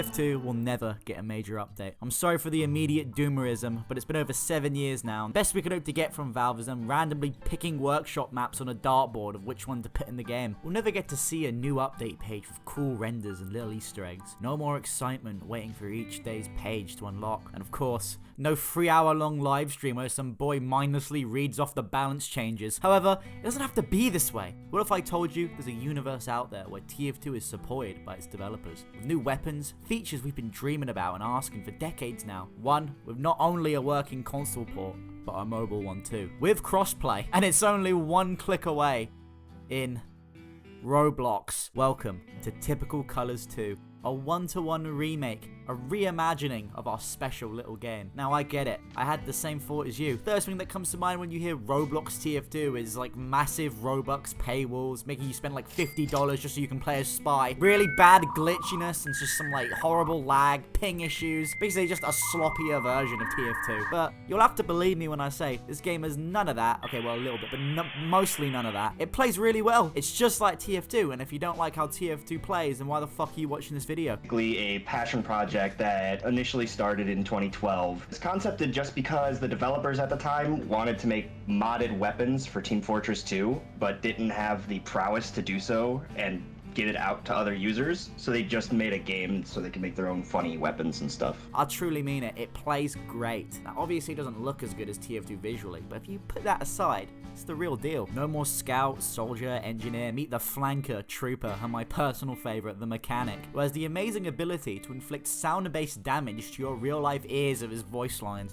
TF2 will never get a major update. I'm sorry for the immediate doomerism, but it's been over 7 years now. The best we could hope to get from Valve is them randomly picking workshop maps on a dartboard of which one to put in the game. We'll never get to see a new update page with cool renders and little Easter eggs. No more excitement waiting for each day's page to unlock. And of course, no 3-hour-long live stream where some boy mindlessly reads off the balance changes. However, it doesn't have to be this way. What if I told you there's a universe out there where TF2 is supported by its developers? With new weapons, features we've been dreaming about and asking for decades now. One with not only a working console port, but a mobile one too. With crossplay, and it's only one click away in Roblox. Welcome to Typical Colors 2. A one-to-one remake, a reimagining of our special little game. Now I get it, I had the same thought as you. First thing that comes to mind when you hear Roblox TF2 is like massive Robux paywalls, making you spend like $50 just so you can play as Spy. Really bad glitchiness and just some like horrible lag, ping issues. Basically just a sloppier version of TF2. But you'll have to believe me when I say this game has none of that. Okay, well a little bit, but mostly none of that. It plays really well. It's just like TF2, and if you don't like how TF2 plays, then why the fuck are you watching this video? A passion project that initially started in 2012. It's concepted just because the developers at the time wanted to make modded weapons for Team Fortress 2, but didn't have the prowess to do so and get it out to other users, so they just made a game so they can make their own funny weapons and stuff. I truly mean it. It plays great. Now, obviously it doesn't look as good as TF2 visually, but if you put that aside, it's the real deal. No more scout, soldier, engineer, meet the flanker, trooper, and my personal favorite, the mechanic, who has the amazing ability to inflict sound-based damage to your real-life ears of his voice lines.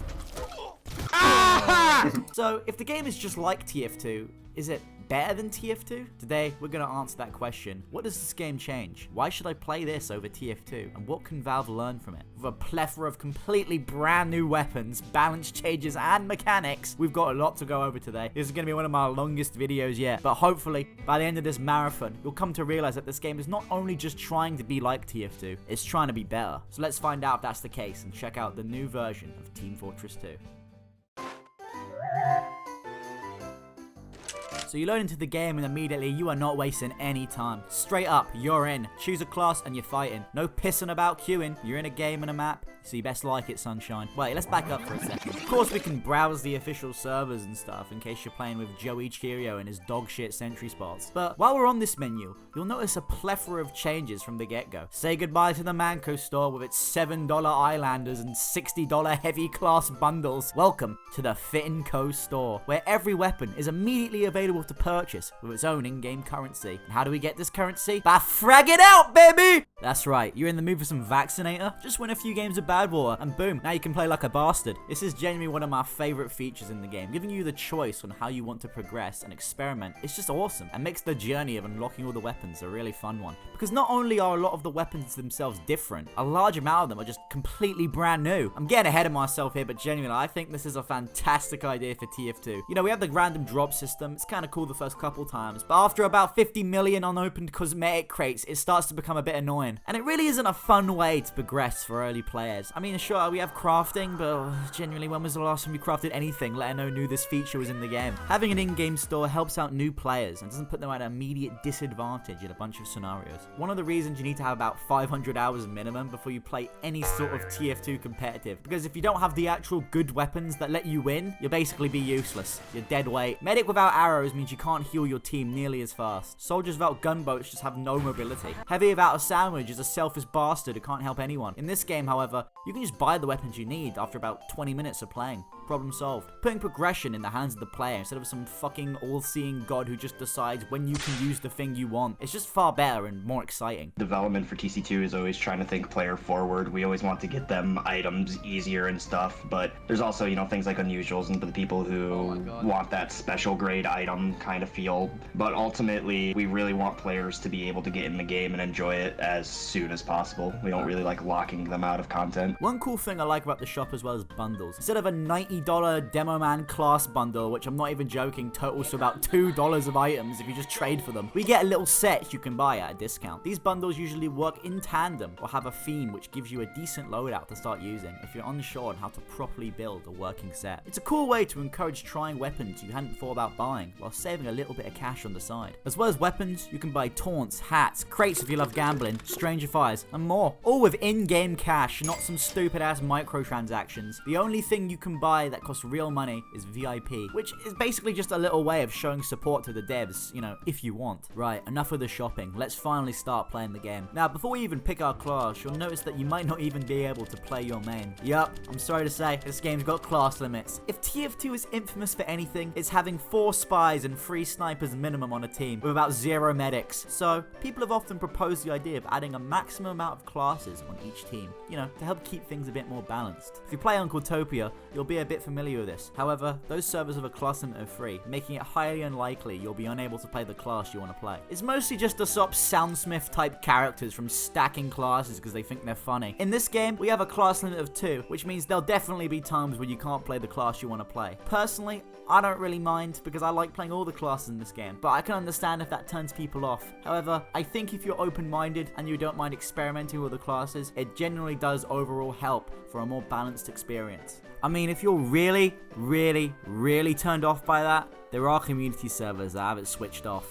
So, if the game is just like TF2, is it better than TF2? Today, we're going to answer that question. What does this game change? Why should I play this over TF2? And what can Valve learn from it? With a plethora of completely brand new weapons, balance changes, and mechanics, we've got a lot to go over today. This is going to be one of my longest videos yet, but hopefully, by the end of this marathon, you'll come to realize that this game is not only just trying to be like TF2, it's trying to be better. So let's find out if that's the case and check out the new version of Team Fortress 2. So you load into the game and immediately you are not wasting any time. Straight up, you're in. Choose a class and you're fighting. No pissing about queuing. You're in a game and a map, so you best like it, sunshine. Wait, let's back up for a second. Of course we can browse the official servers and stuff in case you're playing with Joey Cheerio and his dog shit sentry spots. But while we're on this menu, you'll notice a plethora of changes from the get-go. Say goodbye to the Manco store with its $7 Islanders and $60 heavy class bundles. Welcome to the Fitten store, where every weapon is immediately available to purchase with its own in-game currency. And how do we get this currency? By fragging out, baby! That's right, you're in the mood for some vaccinator? Just win a few games of bad water and boom, now you can play like a bastard. This is genuinely one of my favorite features in the game, giving you the choice on how you want to progress and experiment. It's just awesome and makes the journey of unlocking all the weapons a really fun one. Because not only are a lot of the weapons themselves different, a large amount of them are just completely brand new. I'm getting ahead of myself here, but genuinely, I think this is a fantastic idea for TF2. You know, we have the random drop system. It's kind of cool the first couple times, but after about 50 million unopened cosmetic crates, it starts to become a bit annoying. And it really isn't a fun way to progress for early players. I mean, sure, we have crafting, but genuinely, when was the last time we crafted anything, let alone knew this feature was in the game? Having an in-game store helps out new players and doesn't put them at an immediate disadvantage in a bunch of scenarios. One of the reasons you need to have about 500 hours minimum before you play any sort of TF2 competitive, because if you don't have the actual good weapons that let you win, you'll basically be useless. You're dead weight. Medic without arrows means you can't heal your team nearly as fast. Soldiers without gunboats just have no mobility. Heavy without a sandwich is a selfish bastard who can't help anyone. In this game, however, you can just buy the weapons you need after about 20 minutes of playing. Problem solved. Putting progression in the hands of the player instead of some fucking all-seeing god who just decides when you can use the thing you want. It's just far better and more exciting. Development for TC2 is always trying to think player forward. We always want to get them items easier and stuff, but there's also, you know, things like unusuals and for the people who want that special grade item kind of feel. But ultimately, we really want players to be able to get in the game and enjoy it as soon as possible. We don't really like locking them out of content. One cool thing I like about the shop as well is bundles. Instead of a $90 $80 Demo Man class bundle, which I'm not even joking, totals to about $2 of items if you just trade for them. We get little sets you can buy at a discount. These bundles usually work in tandem or have a theme which gives you a decent loadout to start using if you're unsure on how to properly build a working set. It's a cool way to encourage trying weapons you hadn't thought about buying while saving a little bit of cash on the side. As well as weapons, you can buy taunts, hats, crates if you love gambling, stranger fires, and more. All with in-game cash, not some stupid ass microtransactions. The only thing you can buy that costs real money is VIP, which is basically just a little way of showing support to the devs, you know, if you want. Right, enough of the shopping. Let's finally start playing the game. Now, before we even pick our class, you'll notice that you might not even be able to play your main. Yup, I'm sorry to say, this game's got class limits. If TF2 is infamous for anything, it's having 4 spies and 3 snipers minimum on a team with about 0 medics. So, people have often proposed the idea of adding a maximum amount of classes on each team, you know, to help keep things a bit more balanced. If you play Untitopia, you'll be a bit familiar with this. However, those servers have a class limit of 3, making it highly unlikely you'll be unable to play the class you want to play. It's mostly just to stop Soundsmith type characters from stacking classes because they think they're funny. In this game, we have a class limit of 2, which means there'll definitely be times when you can't play the class you want to play. Personally, I don't really mind because I like playing all the classes in this game, but I can understand if that turns people off. However, I think if you're open-minded and you don't mind experimenting with the classes, it generally does overall help for a more balanced experience. I mean, if you're really turned off by that, there are community servers that have it switched off.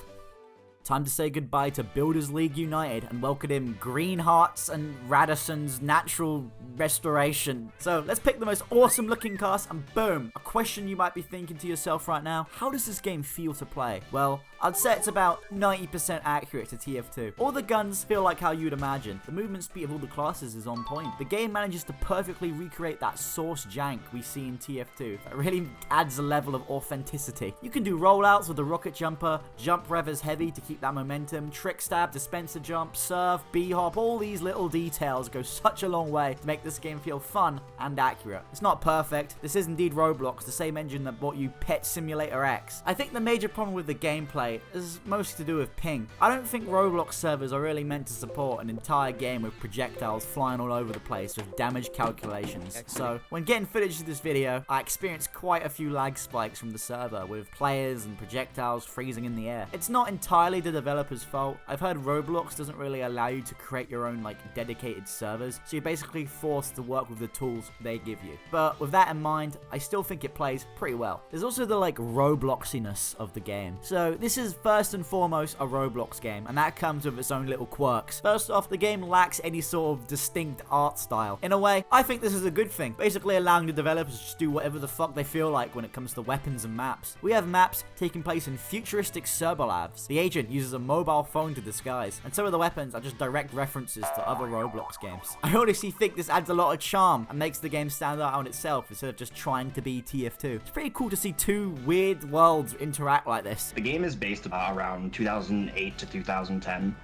Time to say goodbye to Builders League United and welcome in Green Hearts and Radisson's natural restoration. So let's pick the most awesome looking cast and boom, a question you might be thinking to yourself right now: how does this game feel to play? Well, I'd say it's about 90% accurate to TF2. All the guns feel like how you'd imagine. The movement speed of all the classes is on point. The game manages to perfectly recreate that source jank we see in TF2. That really adds a level of authenticity. You can do rollouts with the rocket jumper, jump revers heavy to keep that momentum, trick stab, dispenser jump, surf, b-hop. All these little details go such a long way to make this game feel fun and accurate. It's not perfect. This is indeed Roblox, the same engine that brought you Pet Simulator X. I think the major problem with the gameplay is mostly to do with ping. I don't think Roblox servers are really meant to support an entire game with projectiles flying all over the place with damage calculations. So when getting footage of this video, I experienced quite a few lag spikes from the server with players and projectiles freezing in the air. It's not entirely the developer's fault. I've heard Roblox doesn't really allow you to create your own dedicated servers, so you're basically forced to work with the tools they give you. But with that in mind, I still think it plays pretty well. There's also the Robloxiness of the game. So this is first and foremost a Roblox game, and that comes with its own little quirks. First off, the game lacks any sort of distinct art style. In a way, I think this is a good thing, basically allowing the developers to just do whatever the fuck they feel like when it comes to weapons and maps. We have maps taking place in futuristic Serbolabs. The agent uses a mobile phone to disguise, and some of the weapons are just direct references to other Roblox games. I honestly think this adds a lot of charm and makes the game stand out on itself instead of just trying to be TF2. It's pretty cool to see two weird worlds interact like this. The game is based around 2008 to 2010,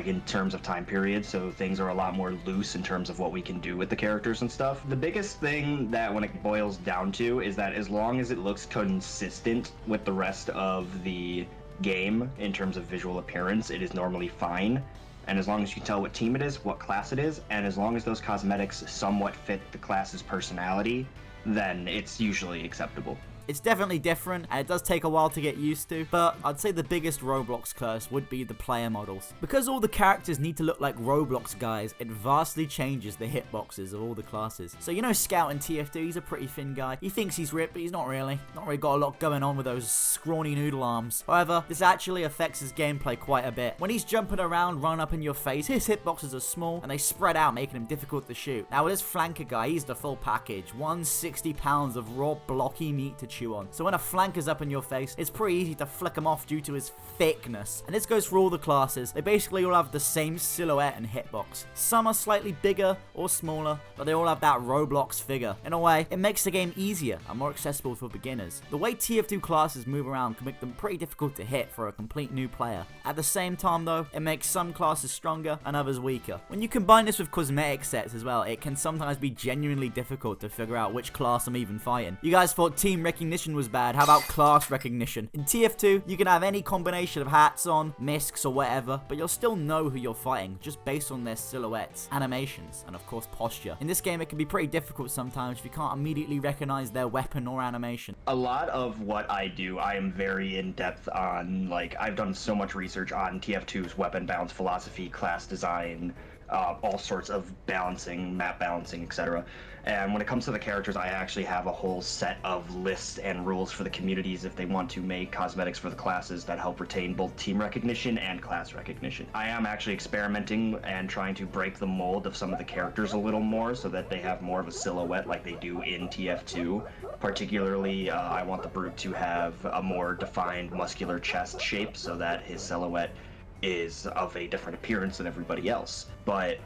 in terms of time period, so things are a lot more loose in terms of what we can do with the characters and stuff. The biggest thing that when it boils down to is that as long as it looks consistent with the rest of the game in terms of visual appearance, it is normally fine. And as long as you can tell what team it is, what class it is, and as long as those cosmetics somewhat fit the class's personality, then it's usually acceptable. It's definitely different, and it does take a while to get used to, but I'd say the biggest Roblox curse would be the player models. Because all the characters need to look like Roblox guys, it vastly changes the hitboxes of all the classes. So you know Scout in TF2, he's a pretty thin guy. He thinks he's ripped, but he's not really. Not really got a lot going on with those scrawny noodle arms. However, this actually affects his gameplay quite a bit. When he's jumping around, running up in your face, his hitboxes are small, and they spread out, making him difficult to shoot. Now with this flanker guy, he's the full package. 160 pounds of raw blocky meat to chew on. So when a flanker's up in your face, it's pretty easy to flick him off due to his thickness. And this goes for all the classes. They basically all have the same silhouette and hitbox. Some are slightly bigger or smaller, but they all have that Roblox figure. In a way, it makes the game easier and more accessible for beginners. The way TF2 classes move around can make them pretty difficult to hit for a complete new player. At the same time though, it makes some classes stronger and others weaker. When you combine this with cosmetic sets as well, it can sometimes be genuinely difficult to figure out which class I'm even fighting. You guys thought Team Ricky recognition was bad, how about class recognition? In TF2, you can have any combination of hats on, miscs or whatever, but you'll still know who you're fighting, just based on their silhouettes, animations, and of course posture. In this game, it can be pretty difficult sometimes if you can't immediately recognize their weapon or animation. A lot of what I do, I am very in-depth on, like, I've done so much research on TF2's weapon balance philosophy, class design, all sorts of balancing, map balancing, etc. And when it comes to the characters, I actually have a whole set of lists and rules for the communities if they want to make cosmetics for the classes that help retain both team recognition and class recognition. I am actually experimenting and trying to break the mold of some of the characters a little more so that they have more of a silhouette like they do in TF2. Particularly, I want the Brute to have a more defined muscular chest shape so that his silhouette is of a different appearance than everybody else. But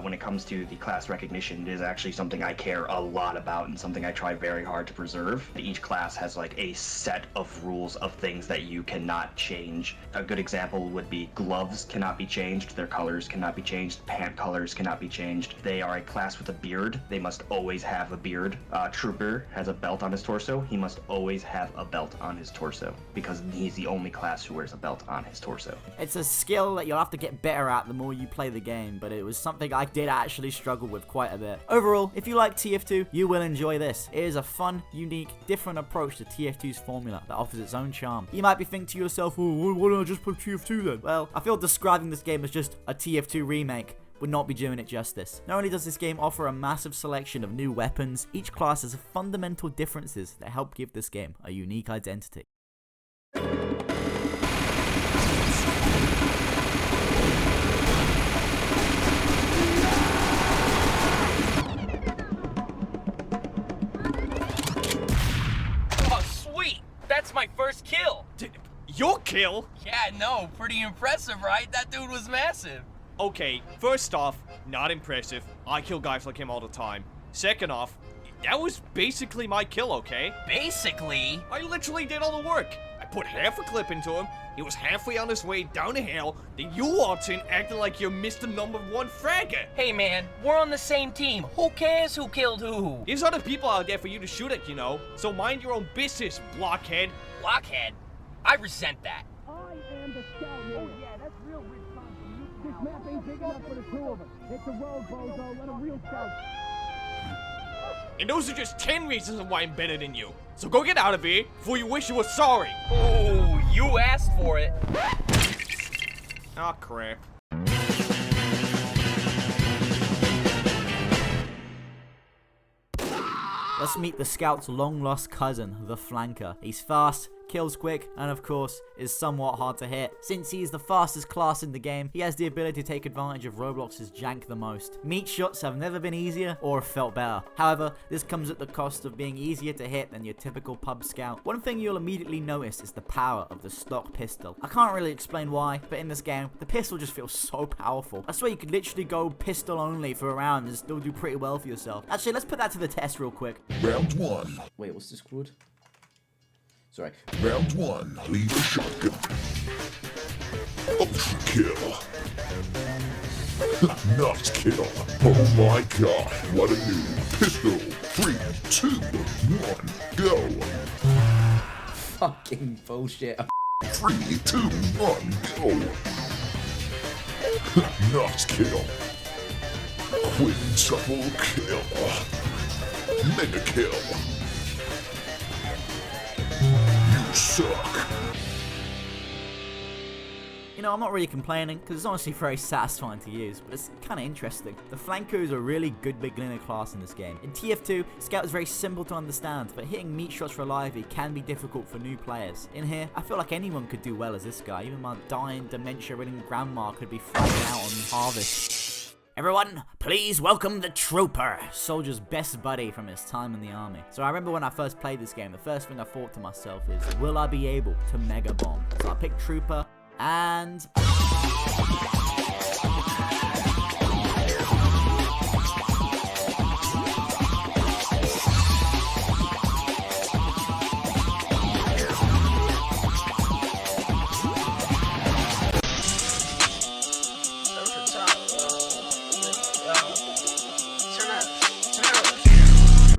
when it comes to the class recognition, it is actually something I care a lot about and something I try very hard to preserve. Each class has like a set of rules of things that you cannot change. A good example would be gloves cannot be changed, their colors cannot be changed, pant colors cannot be changed. They are a class with a beard, they must always have a beard. Trooper has a belt on his torso, he must always have a belt on his torso because he's the only class who wears a belt on his torso. It's a skill that you'll have to get better at the more you play the game, but it was something I did actually struggle with quite a bit. Overall, if you like TF2, you will enjoy this. It is a fun, unique, different approach to TF2's formula that offers its own charm. You might be thinking to yourself, oh, why don't I just play TF2 then? Well, I feel describing this game as just a TF2 remake would not be doing it justice. Not only does this game offer a massive selection of new weapons, each class has fundamental differences that help give this game a unique identity. That's my first kill. Your kill? Yeah, no, pretty impressive, right? That dude was massive. Okay, first off, not impressive. I kill guys like him all the time. Second off, that was basically my kill, okay? Basically? I literally did all the work. I put half a clip into him, he was halfway on his way down the hill, then you walked in acting like you're Mr. Number 1 fragger. Hey man, we're on the same team. Who cares who killed who? There's other people out there for you to shoot at, you know. So mind your own business, blockhead. Blockhead? I resent that. I am the scout. Oh yeah, that's real rich content. This map ain't big enough for the two of us. It's a road, bozo. Let a real scout. And those are just 10 reasons why I'm better than you. So go get out of here before you wish you were sorry. Oh, you asked for it. Oh, crap. Let's meet the scout's long-lost cousin, the flanker. He's fast, kills quick, and of course, is somewhat hard to hit. Since he is the fastest class in the game, he has the ability to take advantage of Roblox's jank the most. Meat shots have never been easier or felt better. However, this comes at the cost of being easier to hit than your typical pub scout. One thing you'll immediately notice is the power of the stock pistol. I can't really explain why, but in this game, the pistol just feels so powerful. I swear you could literally go pistol only for a round and still do pretty well for yourself. Actually, let's put that to the test real quick. Round 1. Wait, what's this called? Sorry. Round 1. Lead a shotgun. Ultra kill. Not kill. Oh my god, what a new pistol. 3, 2, 1, go. Fucking bullshit. 3, 2, 1, go. Not kill. Quintuple kill. Mega kill. You suck. You know, I'm not really complaining, because it's honestly very satisfying to use, but it's kind of interesting. The flanker is a really good beginner class in this game. In TF2, Scout is very simple to understand, but hitting meat shots reliably can be difficult for new players. In here, I feel like anyone could do well as this guy. Even my dying, dementia-ridden grandma could be flying out on harvest. Everyone, please welcome the Trooper, Soldier's best buddy from his time in the army. So I remember when I first played this game, the first thing I thought to myself is, will I be able to mega bomb? So I picked Trooper, and...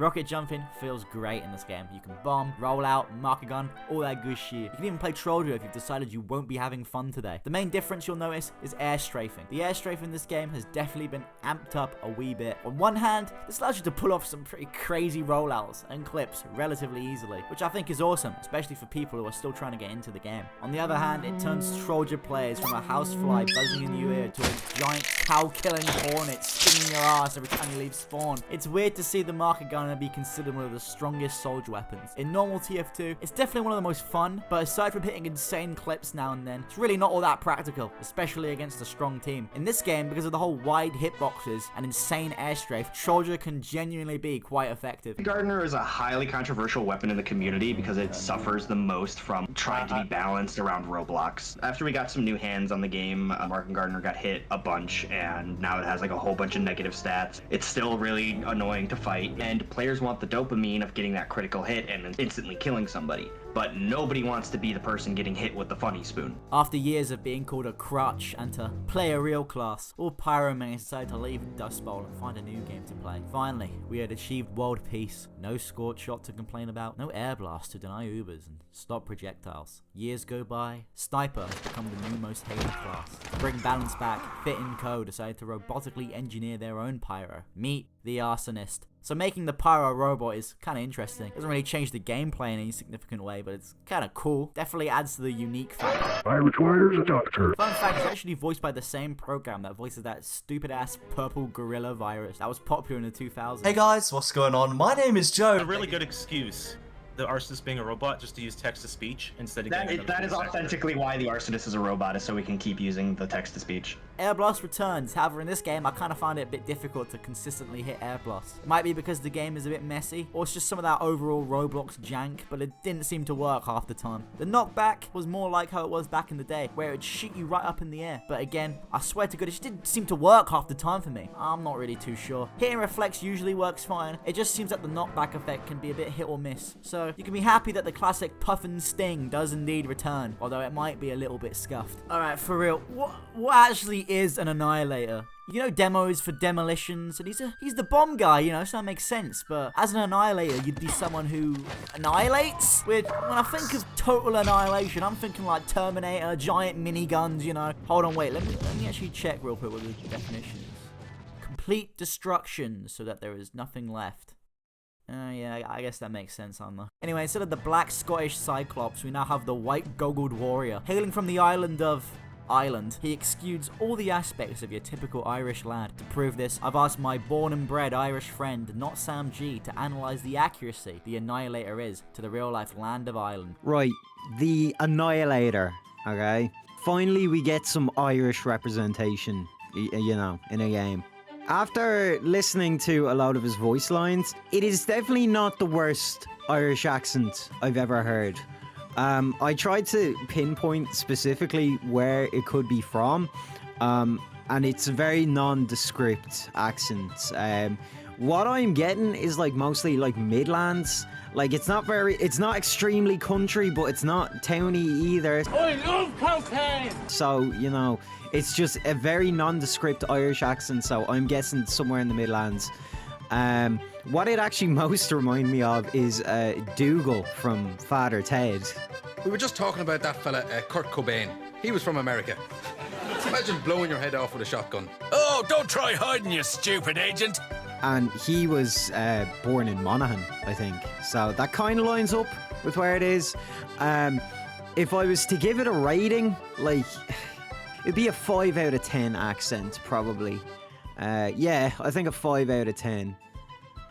Rocket jumping feels great in this game. You can bomb, roll out, mark a gun, all that good shit. You can even play Trollder if you've decided you won't be having fun today. The main difference you'll notice is air strafing. The air strafe in this game has definitely been amped up a wee bit. On one hand, this allows you to pull off some pretty crazy rollouts and clips relatively easily, which I think is awesome, especially for people who are still trying to get into the game. On the other hand, it turns Trollder players from a housefly buzzing in your ear to a giant cow-killing hornet stinging your ass every time you leave spawn. It's weird to see the marker gunner be considered one of the strongest soldier weapons. In normal TF2, it's definitely one of the most fun, but aside from hitting insane clips now and then, it's really not all that practical, especially against a strong team. In this game, because of the whole wide hitboxes and insane air strafe, Trollder can genuinely be quite effective. Gardener is a highly controversial weapon in the community because it suffers the most from trying to be balanced around Roblox. After we got some new hands on the game, Mark and Gardener got hit a bunch, and now it has like a whole bunch of negative stats. It's still really annoying to fight, and players want the dopamine of getting that critical hit and then instantly killing somebody. But nobody wants to be the person getting hit with the funny spoon. After years of being called a crutch and to play a real class, all pyromanes decided to leave Dust Bowl and find a new game to play. Finally, we had achieved world peace. No Scorch Shot to complain about, no Air Blast to deny Ubers and stop projectiles. Years go by, Sniper has become the new most hated class. To bring balance back, Fitten Co. decided to robotically engineer their own pyro. Meet the Arsonist. So making the pyro robot is kind of interesting. Doesn't really change the gameplay in any significant way, but it's kind of cool. Definitely adds to the unique factor. I require a doctor. Fun fact, it's actually voiced by the same program that voices that stupid ass purple gorilla virus that was popular in the 2000s. Hey guys, what's going on? My name is Joe. A really good excuse, the arsonist being a robot, just to use text-to-speech instead of getting That is authentically why the arsonist is a robot, is so we can keep using the text-to-speech. Air Blast returns. However, in this game, I kind of find it a bit difficult to consistently hit Air Blast. It might be because the game is a bit messy, or it's just some of that overall Roblox jank, but it didn't seem to work half the time. The knockback was more like how it was back in the day, where it would shoot you right up in the air. But again, I swear to God, it just didn't seem to work half the time for me. I'm not really too sure. Hitting reflex usually works fine. It just seems that the knockback effect can be a bit hit or miss. So you can be happy that the classic Puff and Sting does indeed return, although it might be a little bit scuffed. Alright, for real, what actually is an Annihilator? You know, demos for demolitions, and he's the bomb guy, you know, so that makes sense. But as an Annihilator, you'd be someone who annihilates? When I think of total annihilation, I'm thinking like Terminator, giant miniguns, you know. Hold on, wait, let me actually check real quick what the definition is. Complete destruction, so that there is nothing left. Yeah, I guess that makes sense, on the. Anyway, instead of the black Scottish Cyclops, we now have the white goggled warrior. Hailing from the island of Ireland, he exudes all the aspects of your typical Irish lad. To prove this, I've asked my born and bred Irish friend, not Sam G, to analyse the accuracy the Annihilator is to the real-life land of Ireland. Right, the Annihilator, okay? Finally, we get some Irish representation, you know, in a game. After listening to a lot of his voice lines, it is definitely not the worst Irish accent I've ever heard. I tried to pinpoint specifically where it could be from, and it's a very nondescript accent. What I'm getting is like mostly like Midlands. Like it's not extremely country, but it's not towny either. I love cocaine! So, you know, it's just a very nondescript Irish accent, so I'm guessing somewhere in the Midlands. What it actually most remind me of is Dougal from Father Ted. We were just talking about that fella, Kurt Cobain. He was from America. Imagine blowing your head off with a shotgun. Oh, don't try hiding, you stupid agent. And he was born in Monaghan, I think. So that kind of lines up with where it is. If I was to give it a rating, like, it'd be a 5 out of 10 accent, probably. Yeah, I think a 5 out of 10.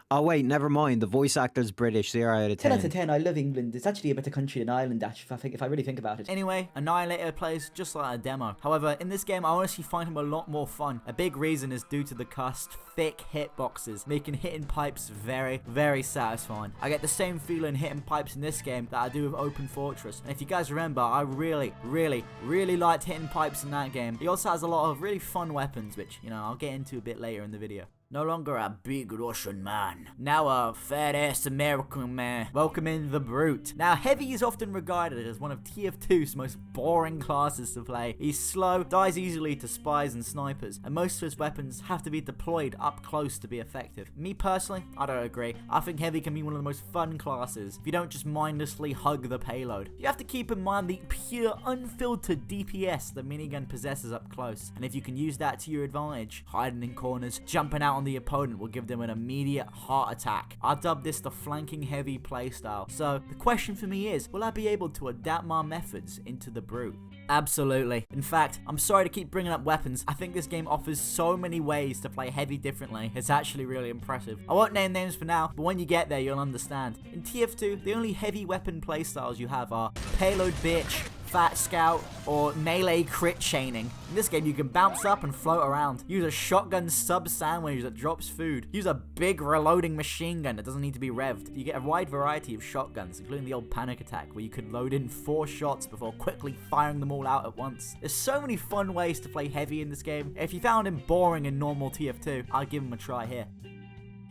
Oh wait, never mind. The voice actor's British. 0 out of 10. 10 out of 10. I love England. It's actually a better country than Ireland, actually, if I really think about it. Anyway, Annihilator plays just like a demo. However, in this game, I honestly find him a lot more fun. A big reason is due to the cussed, thick hitboxes, making hitting pipes very, very satisfying. I get the same feeling hitting pipes in this game that I do with Open Fortress. And if you guys remember, I really, really, really liked hitting pipes in that game. He also has a lot of really fun weapons, which, you know, I'll get into a bit later in the video. No longer a big Russian man, now a fat-ass American man. Welcome in the Brute. Now, Heavy is often regarded as one of TF2's most boring classes to play. He's slow, dies easily to spies and snipers, and most of his weapons have to be deployed up close to be effective. Me personally, I don't agree. I think Heavy can be one of the most fun classes if you don't just mindlessly hug the payload. You have to keep in mind the pure, unfiltered DPS the minigun possesses up close, and if you can use that to your advantage, hiding in corners, jumping out on the opponent will give them an immediate heart attack. I dub this the flanking heavy playstyle. So the question for me is, will I be able to adapt my methods into the Brute? Absolutely. In fact, I'm sorry to keep bringing up weapons. I think this game offers so many ways to play Heavy differently. It's actually really impressive. I won't name names for now, but when you get there, you'll understand. In TF2, the only heavy weapon playstyles you have are Payload Bitch, Fat Scout, or melee crit chaining. In this game, you can bounce up and float around. Use a shotgun sub sandwich that drops food. Use a big reloading machine gun that doesn't need to be revved. You get a wide variety of shotguns, including the old panic attack, where you could load in 4 shots before quickly firing them all out at once. There's so many fun ways to play Heavy in this game. If you found him boring in normal TF2, I'd give him a try here.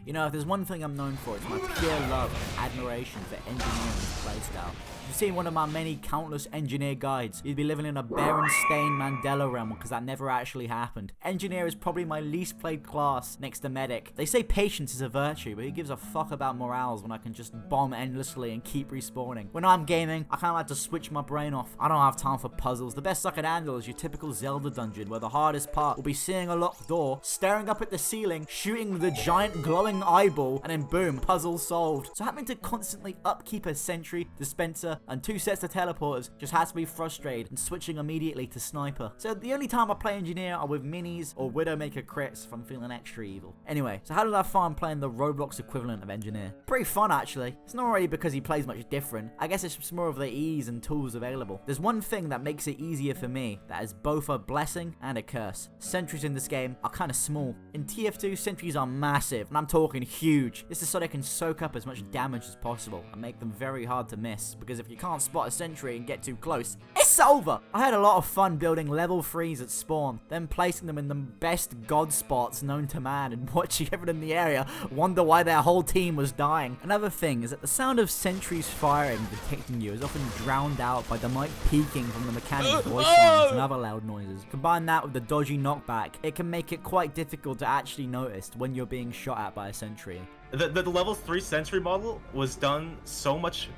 You know, if there's one thing I'm known for, it's my pure love and admiration for engineering's playstyle. If you've seen one of my many countless engineer guides, you'd be living in a Berenstain Mandela realm, because that never actually happened. Engineer is probably my least played class next to medic. They say patience is a virtue, but who gives a fuck about morals when I can just bomb endlessly and keep respawning? When I'm gaming, I kinda like to switch my brain off. I don't have time for puzzles. The best I can handle is your typical Zelda dungeon, where the hardest part will be seeing a locked door, staring up at the ceiling, shooting the giant glowing eyeball, and then boom, puzzle solved. So having to constantly upkeep a sentry, dispenser, and 2 sets of teleporters just has to be frustrated, and switching immediately to sniper. So the only time I play engineer are with minis or Widowmaker crits if I'm feeling extra evil. Anyway, so how did I find playing the Roblox equivalent of engineer? Pretty fun actually. It's not really because he plays much different. I guess it's just more of the ease and tools available. There's one thing that makes it easier for me that is both a blessing and a curse. Sentries in this game are kind of small. In TF2, sentries are massive, and I'm talking huge. This is so they can soak up as much damage as possible and make them very hard to miss, because if you can't spot a sentry and get too close, it's over! I had a lot of fun building level 3s at spawn, then placing them in the best god spots known to man, and watching everyone in the area wonder why their whole team was dying. Another thing is that the sound of sentries firing and detecting you is often drowned out by the mic peaking from the mechanic's voice lines and other loud noises. Combine that with the dodgy knockback, it can make it quite difficult to actually notice when you're being shot at by a sentry. The level 3 sentry model was done so much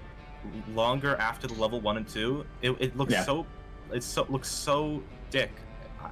longer after the level 1 and 2. It looks looks so dick.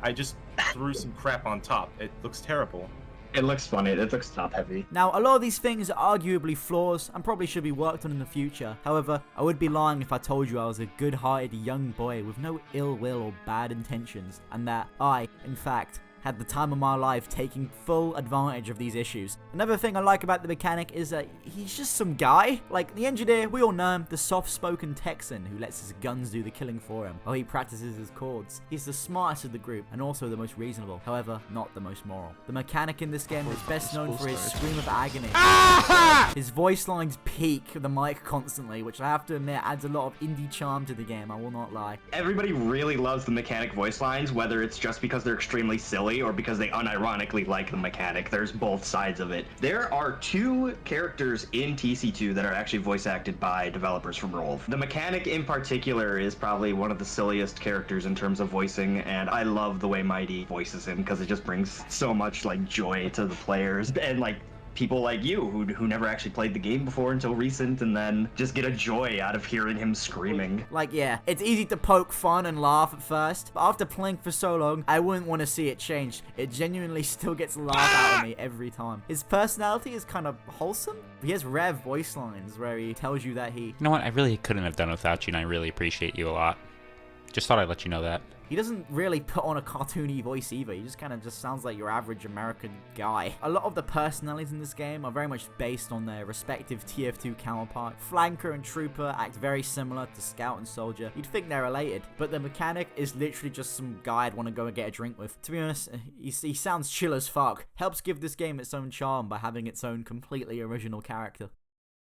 I just threw some crap on top. It looks terrible. It looks funny. It looks top heavy. Now, a lot of these things are arguably flaws and probably should be worked on in the future. However, I would be lying if I told you I was a good-hearted young boy with no ill will or bad intentions, and that I, in fact, had the time of my life taking full advantage of these issues. Another thing I like about the mechanic is that he's just some guy. Like the engineer, we all know him, the soft-spoken Texan who lets his guns do the killing for him while he practices his chords. He's the smartest of the group and also the most reasonable, however, not the most moral. The mechanic in this game is best known for his scream of agony. His voice lines peak the mic constantly, which I have to admit adds a lot of indie charm to the game, I will not lie. Everybody really loves the mechanic voice lines, whether it's just because they're extremely silly or because they unironically like the mechanic. There's both sides of it. There are 2 characters in TC2 that are actually voice acted by developers from Roll. The mechanic in particular is probably one of the silliest characters in terms of voicing, and I love the way Mighty voices him because it just brings so much like joy to the players, and like people like you who never actually played the game before until recent, and then just get a joy out of hearing him screaming. Like, yeah, it's easy to poke fun and laugh at first, but after playing for so long, I wouldn't want to see it change. It genuinely still gets a laugh out of me every time. His personality is kind of wholesome. He has rare voice lines where he tells you that he... You know what, I really couldn't have done without you, and I really appreciate you a lot. Just thought I'd let you know that. He doesn't really put on a cartoony voice either. He just kind of sounds like your average American guy. A lot of the personalities in this game are very much based on their respective TF2 counterpart. Flanker and Trooper act very similar to Scout and Soldier. You'd think they're related, but the mechanic is literally just some guy I'd want to go and get a drink with. To be honest, he sounds chill as fuck. Helps give this game its own charm by having its own completely original character.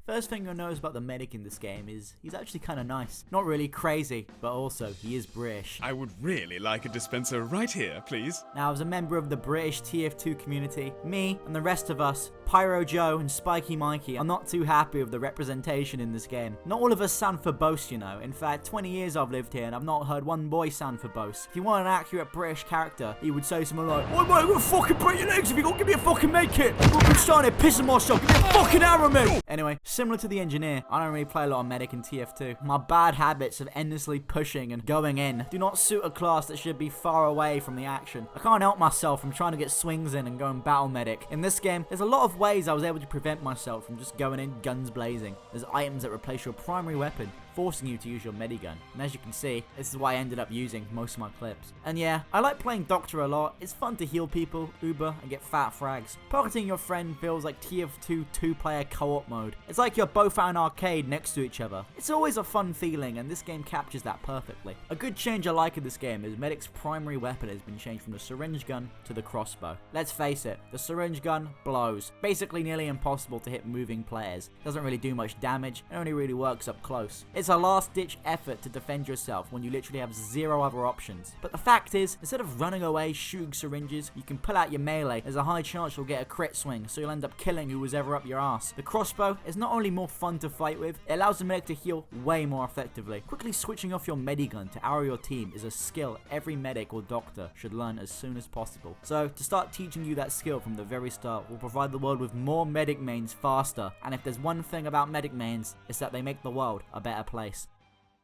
First thing you'll notice about the medic in this game is he's actually kind of nice. Not really crazy, but also he is British. I would really like a dispenser right here, please. Now, as a member of the British TF2 community, me and the rest of us, Pyro Joe and Spiky Mikey, are not too happy with the representation in this game. Not all of us sound verbose, you know. In fact, 20 years I've lived here and I've not heard one boy sound verbose. If you want an accurate British character, he would say something like, "Oh mate, I'm gonna fucking break your legs if you don't give me a fucking med kit. I'm gonna be starting there pissing myself. Give me a fucking arrow, mate." Anyway, similar to the engineer, I don't really play a lot of medic in TF2. My bad habits of endlessly pushing and going in do not suit a class that should be far away from the action. I can't help myself from trying to get swings in and going battle medic. In this game, there's a lot of ways I was able to prevent myself from just going in guns blazing. There's items that replace your primary weapon, forcing you to use your medigun. And as you can see, this is why I ended up using most of my clips. And yeah, I like playing Doctor a lot. It's fun to heal people, Uber, and get fat frags. Pocketing your friend feels like TF2 two-player co-op mode. It's like you're both at an arcade next to each other. It's always a fun feeling, and this game captures that perfectly. A good change I like in this game is Medic's primary weapon has been changed from the syringe gun to the crossbow. Let's face it, the syringe gun blows. Basically nearly impossible to hit moving players. Doesn't really do much damage, and only really works up close. It's a last-ditch effort to defend yourself when you literally have zero other options. But the fact is, instead of running away shooting syringes, you can pull out your melee. There's a high chance you'll get a crit swing, so you'll end up killing who was ever up your ass. The crossbow is not only more fun to fight with, it allows the medic to heal way more effectively. Quickly switching off your medigun to arrow your team is a skill every medic or doctor should learn as soon as possible. So, to start teaching you that skill from the very start will provide the world with more medic mains faster, and if there's one thing about medic mains, it's that they make the world a better place.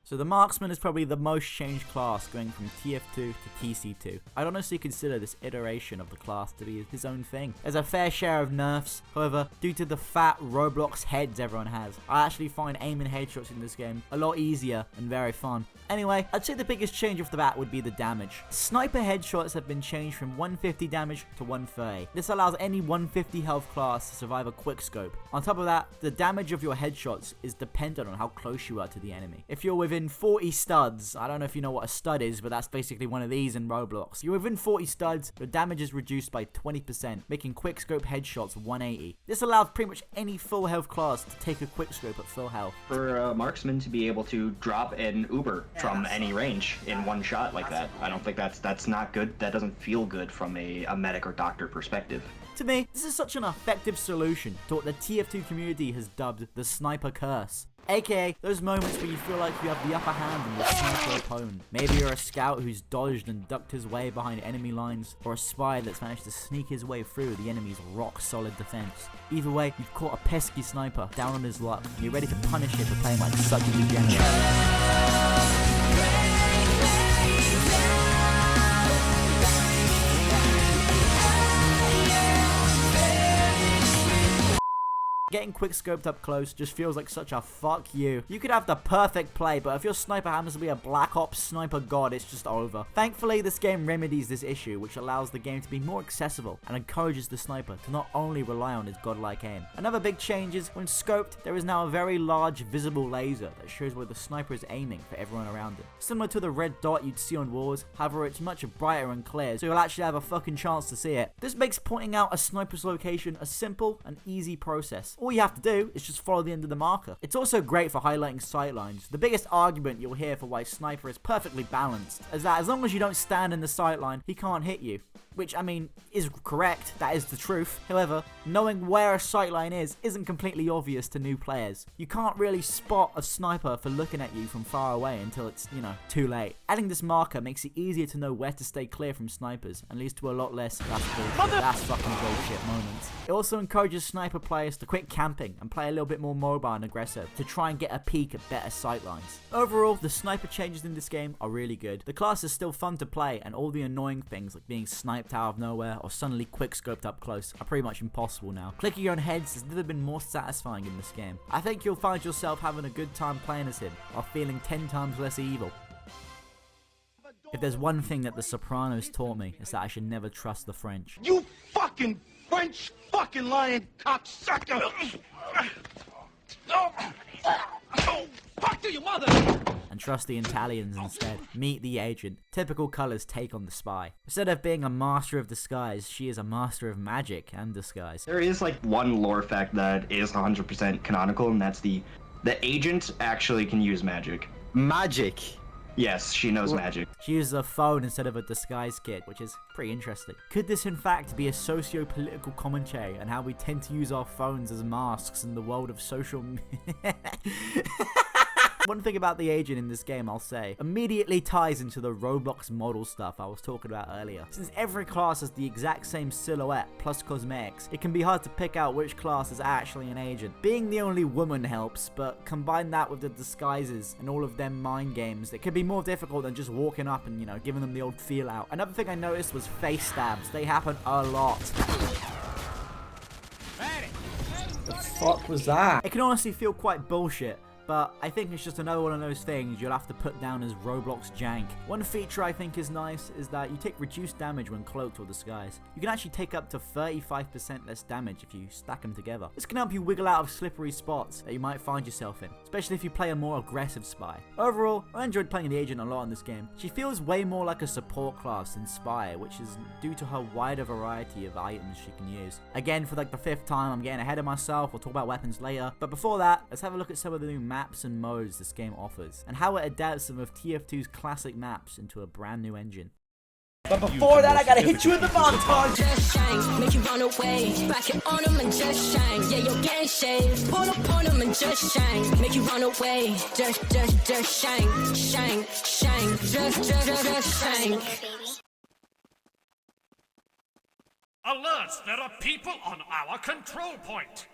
So the Marksman is probably the most changed class, going from TF2 to TC2. I'd honestly consider this iteration of the class to be his own thing. There's a fair share of nerfs, however, due to the fat Roblox heads everyone has, I actually find aiming headshots in this game a lot easier and very fun. Anyway, I'd say the biggest change off the bat would be the damage. Sniper headshots have been changed from 150 damage to 130. This allows any 150 health class to survive a quickscope. On top of that, the damage of your headshots is dependent on how close you are to the enemy. If you're within 40 studs, I don't know if you know what a stud is, but that's basically one of these in Roblox. You're within 40 studs, your damage is reduced by 20%, making quickscope headshots 180. This allows pretty much any full health class to take a quickscope at full health. For a marksman to be able to drop an Uber from any range in one shot like that, I don't think that's not good. That doesn't feel good from a medic or doctor perspective. To me, this is such an effective solution to what the TF2 community has dubbed the sniper curse. AKA, those moments where you feel like you have the upper hand on your sniper opponent. Maybe you're a scout who's dodged and ducked his way behind enemy lines, or a spy that's managed to sneak his way through the enemy's rock-solid defense. Either way, you've caught a pesky sniper down on his luck, and you're ready to punish him for playing like such a degenerate. Getting quick-scoped up close just feels like such a fuck you. You could have the perfect play, but if your sniper happens to be a Black Ops sniper god, it's just over. Thankfully, this game remedies this issue, which allows the game to be more accessible and encourages the sniper to not only rely on his godlike aim. Another big change is, when scoped, there is now a very large visible laser that shows where the sniper is aiming for everyone around him. Similar to the red dot you'd see on wars, however it's much brighter and clear, so you'll actually have a fucking chance to see it. This makes pointing out a sniper's location a simple and easy process. All you have to do is just follow the end of the marker. It's also great for highlighting sightlines. The biggest argument you'll hear for why Sniper is perfectly balanced is that as long as you don't stand in the sightline, he can't hit you. Which, I mean, is correct, that is the truth. However, knowing where a sightline is isn't completely obvious to new players. You can't really spot a sniper for looking at you from far away until it's, you know, too late. Adding this marker makes it easier to know where to stay clear from snipers, and leads to a lot less that's fucking bullshit moments. It also encourages sniper players to quit camping and play a little bit more mobile and aggressive to try and get a peek at better sightlines. Overall, the sniper changes in this game are really good. The class is still fun to play, and all the annoying things like being sniped out of nowhere or suddenly quick scoped up close are pretty much impossible now. Clicking on heads has never been more satisfying in this game. I think you'll find yourself having a good time playing as him while feeling 10 times less evil. If there's one thing that The Sopranos taught me, it's that I should never trust the French. You fucking French fucking lying cocksucker! Oh, fuck to your mother! and trust the Italians instead. Meet the agent. Typical colors take on the spy. Instead of being a master of disguise, she is a master of magic and disguise. There is like one lore fact that is 100% canonical, and that's the agent actually can use magic. Magic? Yes, she knows magic. She uses a phone instead of a disguise kit, which is pretty interesting. Could this in fact be a socio-political commentary on how we tend to use our phones as masks in the world of social media? One thing about the agent in this game, I'll say, immediately ties into the Roblox model stuff I was talking about earlier. Since every class has the exact same silhouette plus cosmetics, it can be hard to pick out which class is actually an agent. Being the only woman helps, but combine that with the disguises and all of them mind games, it can be more difficult than just walking up and, you know, giving them the old feel out. Another thing I noticed was face stabs. They happen a lot. The fuck was that? It can honestly feel quite bullshit, but I think it's just another one of those things you'll have to put down as Roblox jank. One feature I think is nice is that you take reduced damage when cloaked or disguised. You can actually take up to 35% less damage if you stack them together. This can help you wiggle out of slippery spots that you might find yourself in, especially if you play a more aggressive spy. Overall, I enjoyed playing the agent a lot in this game. She feels way more like a support class than spy, which is due to her wider variety of items she can use. Again, for like the 5th time, I'm getting ahead of myself. We'll talk about weapons later, but before that, let's have a look at some of the new maps and modes this game offers, and how it adapts some of TF2's classic maps into a brand new engine. But before that, I gotta hit you in the montage. Just shine, make you run away. Back it on them and just shine. Yeah, you're getting shaved. Pull up on them and just shine, make you run away. Just shine, shine, shine. Just shine. Alert! There are people on our control point!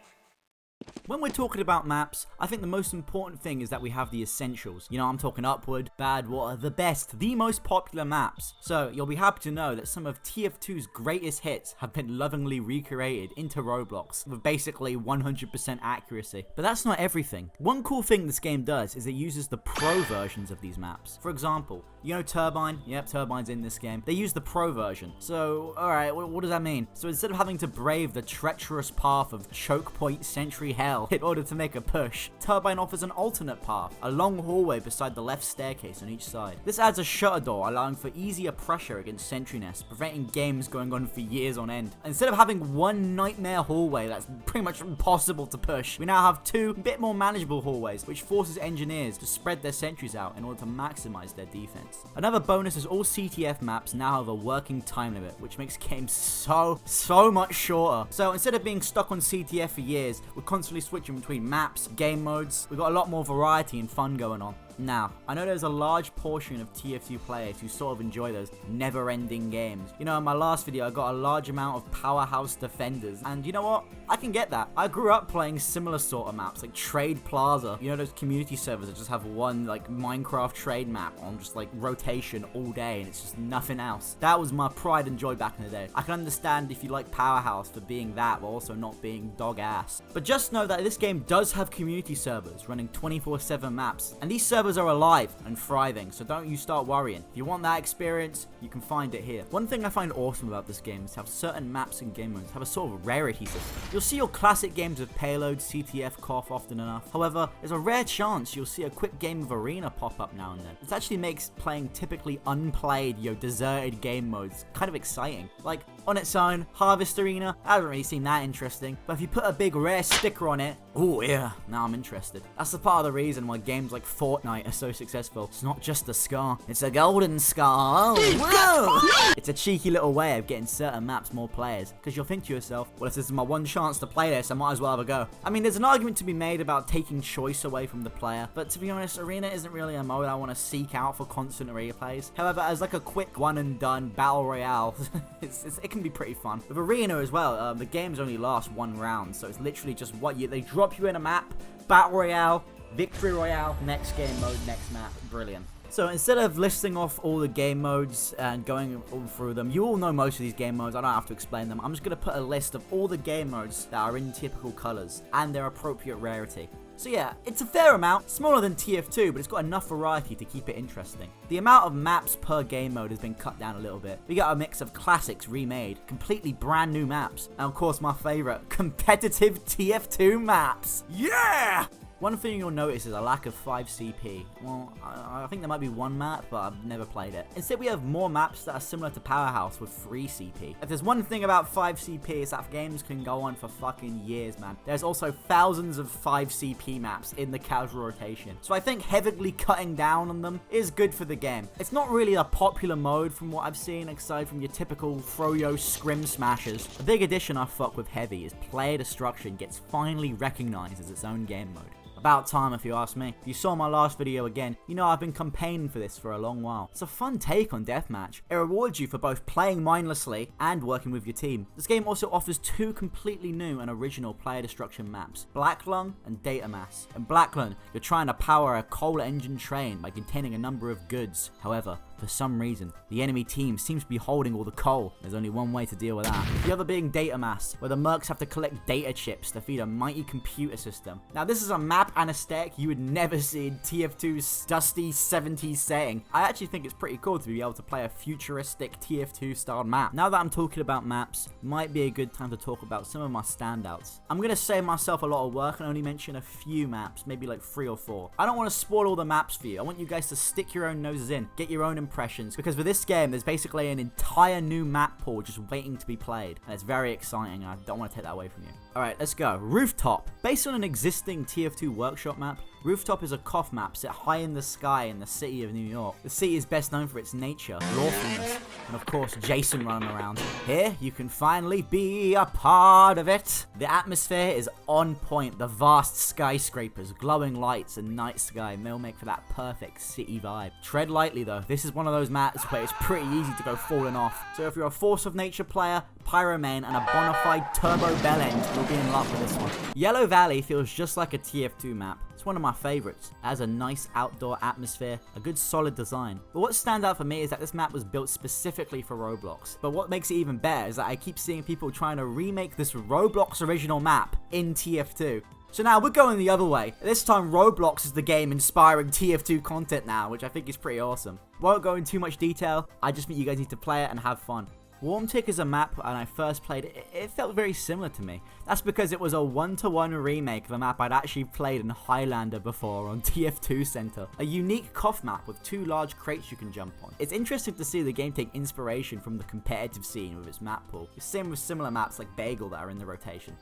When we're talking about maps, I think the most important thing is that we have the essentials. You know, I'm talking Upward, Bad Water, the best, the most popular maps. So you'll be happy to know that some of TF2's greatest hits have been lovingly recreated into Roblox with basically 100% accuracy. But that's not everything. One cool thing this game does is it uses the pro versions of these maps. For example, you know Turbine? Yep, Turbine's in this game. They use the pro version. So, alright, what does that mean? So instead of having to brave the treacherous path of choke point century hell in order to make a push, Turbine offers an alternate path, a long hallway beside the left staircase on each side. This adds a shutter door, allowing for easier pressure against sentry nests, preventing games going on for years on end. Instead of having one nightmare hallway that's pretty much impossible to push, we now have 2 bit more manageable hallways, which forces engineers to spread their sentries out in order to maximize their defense. Another bonus is all CTF maps now have a working time limit, which makes games so much shorter. So instead of being stuck on CTF for years, we're constantly switching between maps, game modes. We've got a lot more variety and fun going on. Now, I know there's a large portion of TF2 players who sort of enjoy those never-ending games. You know, in my last video, I got a large amount of powerhouse defenders, and you know what? I can get that. I grew up playing similar sort of maps, like Trade Plaza. You know those community servers that just have one, like, Minecraft trade map on just, like, rotation all day, and it's just nothing else. That was my pride and joy back in the day. I can understand if you like Powerhouse for being that, but also not being dog ass. But just know that this game does have community servers running 24/7 maps, and these servers are alive and thriving, so don't you start worrying. If you want that experience, you can find it here. One thing I find awesome about this game is how certain maps and game modes have a sort of rarity system. You'll see your classic games of Payload, CTF, KOF often enough. However, there's a rare chance you'll see a quick game of Arena pop up now and then. This actually makes playing typically unplayed, deserted game modes kind of exciting. Like, on its own, Harvest Arena, I haven't really seen that interesting, but if you put a big rare sticker on it, oh yeah, now I'm interested. That's the part of the reason why games like Fortnite are so successful. It's not just a scar, it's a golden scar. Oh, whoa! It's a cheeky little way of getting certain maps more players, because you'll think to yourself, well, if this is my one chance to play this, I might as well have a go. I mean, there's an argument to be made about taking choice away from the player, but to be honest, Arena isn't really a mode I want to seek out for constant replays. However, as like a quick one and done battle royale, it can be pretty fun. With Arena as well, the games only last 1 round, so it's literally just they drop you in a map, battle royale, victory royale, next game mode, next map. Brilliant. So instead of listing off all the game modes and going all through them, you all know most of these game modes, I don't have to explain them. I'm just going to put a list of all the game modes that are in typical colors and their appropriate rarity. So yeah, it's a fair amount, smaller than TF2, but it's got enough variety to keep it interesting. The amount of maps per game mode has been cut down a little bit. We got a mix of classics remade, completely brand new maps, and of course my favorite, competitive TF2 maps. Yeah! One thing you'll notice is a lack of 5 CP. Well, I think there might be one map, but I've never played it. Instead, we have more maps that are similar to Powerhouse with 3 CP. If there's one thing about 5 CP, it's that games can go on for fucking years, man. There's also thousands of 5 CP maps in the casual rotation. So I think heavily cutting down on them is good for the game. It's not really a popular mode from what I've seen, aside from your typical froyo scrim smashers. A big addition I fuck with heavy is player destruction gets finally recognized as its own game mode. About time, if you ask me. If you saw my last video again, you know I've been campaigning for this for a long while. It's a fun take on deathmatch. It rewards you for both playing mindlessly and working with your team. This game also offers 2 completely new and original player destruction maps, Black Lung and Data Mass. In Black Lung, you're trying to power a coal engine train by containing a number of goods. However, for some reason, the enemy team seems to be holding all the coal. There's only one way to deal with that. The other being Data Mass, where the mercs have to collect data chips to feed a mighty computer system. Now this is a map and aesthetic you would never see in TF2's dusty 70s setting. I actually think it's pretty cool to be able to play a futuristic TF2 styled map. Now that I'm talking about maps, might be a good time to talk about some of my standouts. I'm gonna save myself a lot of work and only mention a few maps, maybe like 3 or 4. I don't want to spoil all the maps for you. I want you guys to stick your own noses in, get your own impressions, because for this game there's basically an entire new map pool just waiting to be played, and it's very exciting. I don't want to take that away from you. Alright, let's go. Rooftop. Based on an existing TF2 workshop map, Rooftop is a cough map set high in the sky in the city of New York. The city is best known for its nature, lawfulness, and of course Jason running around. Here, you can finally be a part of it. The atmosphere is on point. The vast skyscrapers, glowing lights, and night sky will make for that perfect city vibe. Tread lightly though, this is one of those maps where it's pretty easy to go falling off. So if you're a Force of Nature player, Pyromain, and a bona fide turbo bell end, you'll be in luck with this one. Yellow Valley feels just like a TF2 map. It's one of my favorites. It has a nice outdoor atmosphere, a good solid design. But what stands out for me is that this map was built specifically for Roblox. But what makes it even better is that I keep seeing people trying to remake this Roblox original map in TF2. So now we're going the other way. This time Roblox is the game inspiring TF2 content now, which I think is pretty awesome. Won't go into too much detail, I just think you guys need to play it and have fun. Warm Tick is a map, and I first played it, it felt very similar to me. That's because it was a 1-to-1 remake of a map I'd actually played in Highlander before on TF2 Center. A unique cough map with 2 large crates you can jump on. It's interesting to see the game take inspiration from the competitive scene with its map pool. It's same with similar maps like Bagel that are in the rotation.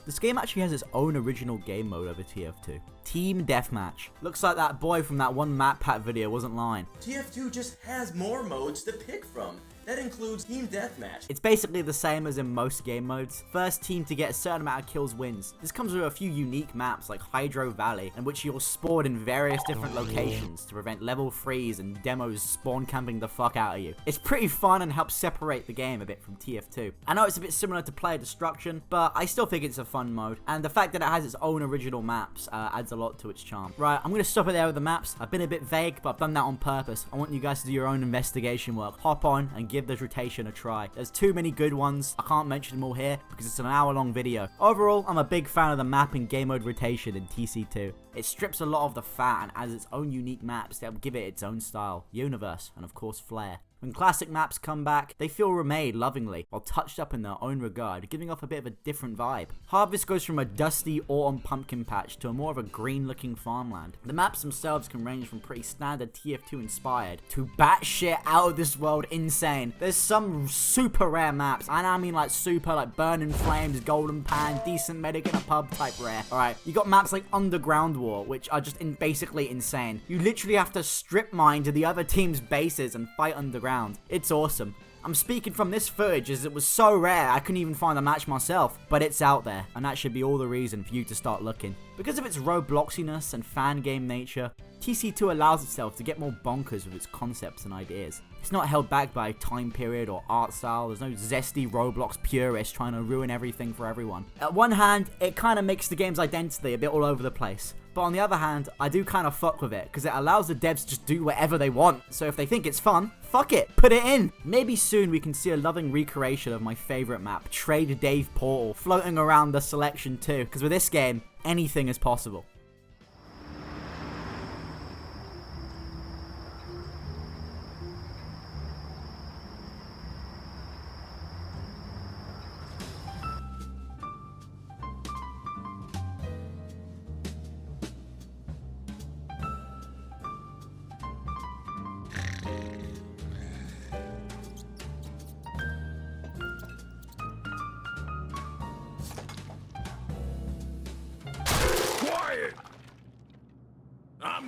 This game actually has its own original game mode over TF2. Team Deathmatch. Looks like that boy from that one map pack video wasn't lying. TF2 just has more modes to pick from. That includes Team Deathmatch. It's basically the same as in most game modes. First team to get a certain amount of kills wins. This comes with a few unique maps like Hydro Valley, in which you'll spawn in various different locations to prevent level 3s and demos spawn camping the fuck out of you. It's pretty fun and helps separate the game a bit from TF2. I know it's a bit similar to Player Destruction, but I still think it's a fun mode, and the fact that it has its own original maps adds a lot to its charm. Right, I'm going to stop it there with the maps. I've been a bit vague, but I've done that on purpose. I want you guys to do your own investigation work. Hop on and give this rotation a try. There's too many good ones. I can't mention them all here because it's an hour-long video. Overall, I'm a big fan of the map and game mode rotation in TC2. It strips a lot of the fat and adds its own unique maps that give it its own style, universe, and of course flair. When classic maps come back, they feel remade lovingly, while touched up in their own regard, giving off a bit of a different vibe. Harvest goes from a dusty autumn pumpkin patch to a more of a green looking farmland. The maps themselves can range from pretty standard TF2 inspired to batshit out of this world insane. There's some super rare maps, and I mean like super, like Burning Flames, Golden Pan, Decent Medic in a Pub type rare. Alright, you got maps like Underground War, which are just basically insane. You literally have to strip mine to the other team's bases and fight underground. It's awesome. I'm speaking from this footage as it was so rare I couldn't even find a match myself, but it's out there, and that should be all the reason for you to start looking. Because of its Robloxiness and fan game nature, TC2 allows itself to get more bonkers with its concepts and ideas. It's not held back by time period or art style. There's no zesty Roblox purist trying to ruin everything for everyone. At one hand, it kind of makes the game's identity a bit all over the place. But on the other hand, I do kind of fuck with it, because it allows the devs to just do whatever they want. So if they think it's fun, fuck it, put it in. Maybe soon we can see a loving recreation of my favorite map, Trade Dave Portal, floating around the selection too, because with this game, anything is possible.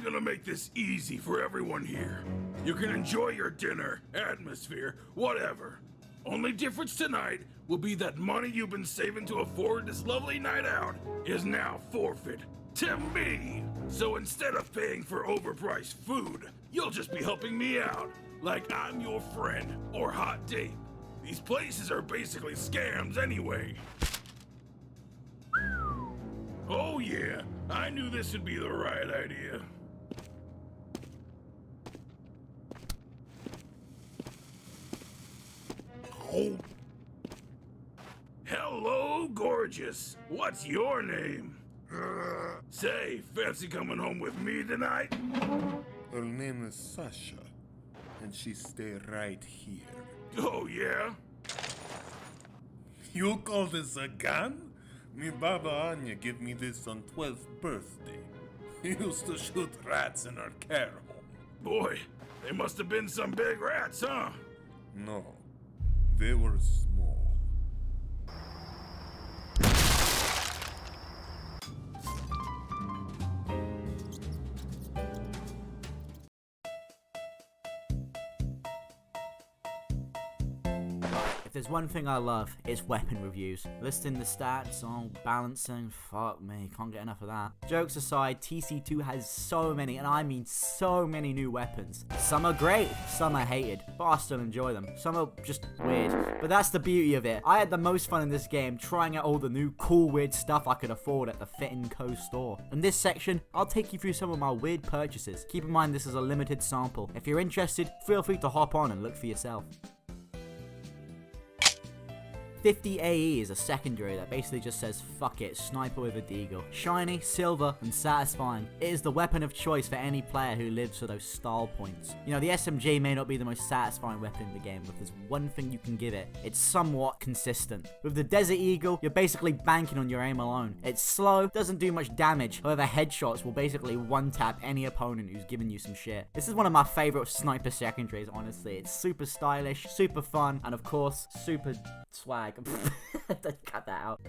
I'm gonna make this easy for everyone here. You can enjoy your dinner, atmosphere, whatever. Only difference tonight will be that money you've been saving to afford this lovely night out is now forfeit to me. So instead of paying for overpriced food, you'll just be helping me out, like I'm your friend or hot date. These places are basically scams anyway. Oh yeah, I knew this would be the right idea. Oh. Hello, gorgeous. What's your name? Say, fancy coming home with me tonight? Her name is Sasha, and she stay right here. Oh, yeah? You call this a gun? Me Baba Anya give me this on 12th birthday. He used to shoot rats in her care home. Boy, they must have been some big rats, huh? No, they were small. If there's one thing I love, it's weapon reviews. Listing the stats, balancing, fuck me, can't get enough of that. Jokes aside, TC2 has so many, and I mean so many new weapons. Some are great, some are hated, but I still enjoy them. Some are just weird, but that's the beauty of it. I had the most fun in this game trying out all the new cool weird stuff I could afford at the Fitten Store. In this section, I'll take you through some of my weird purchases. Keep in mind this is a limited sample. If you're interested, feel free to hop on and look for yourself. 50 AE is a secondary that basically just says fuck it, sniper with a deagle. Shiny, silver, and satisfying. It is the weapon of choice for any player who lives for those style points. You know, the SMG may not be the most satisfying weapon in the game, but if there's one thing you can give it, it's somewhat consistent. With the Desert Eagle, you're basically banking on your aim alone. It's slow, doesn't do much damage, however headshots will basically one-tap any opponent who's giving you some shit. This is one of my favorite sniper secondaries, honestly. It's super stylish, super fun, and of course, super swag. Cut that out.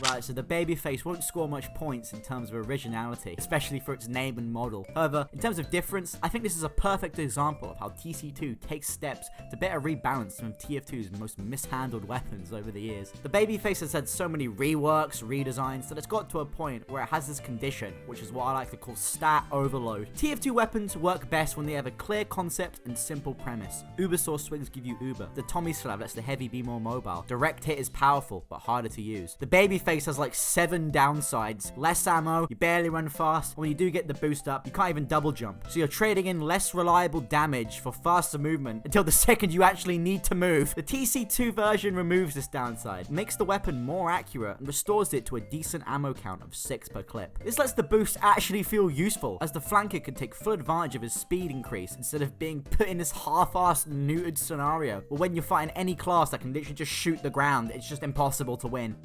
Right, so the babyface won't score much points in terms of originality, especially for its name and model. However, in terms of difference, I think this is a perfect example of how TC2 takes steps to better rebalance some of TF2's most mishandled weapons over the years. The babyface has had so many reworks, redesigns, that it's got to a point where it has this condition, which is what I like to call stat overload. TF2 weapons work best when they have a clear concept and simple premise. Uber Source swings give you Uber. The Tommy Slab lets the heavy be more mobile. Direct hit is powerful, but harder to use. The babyface has like 7 downsides. Less ammo, you barely run fast, and when you do get the boost up, you can't even double jump. So you're trading in less reliable damage for faster movement until the second you actually need to move. The TC2 version removes this downside, makes the weapon more accurate, and restores it to a decent ammo count of 6 per clip. This lets the boost actually feel useful, as the flanker can take full advantage of his speed increase instead of being put in this half-assed neutered scenario, where when you're fighting any class that can literally just shoot the ground, it's just impossible to win.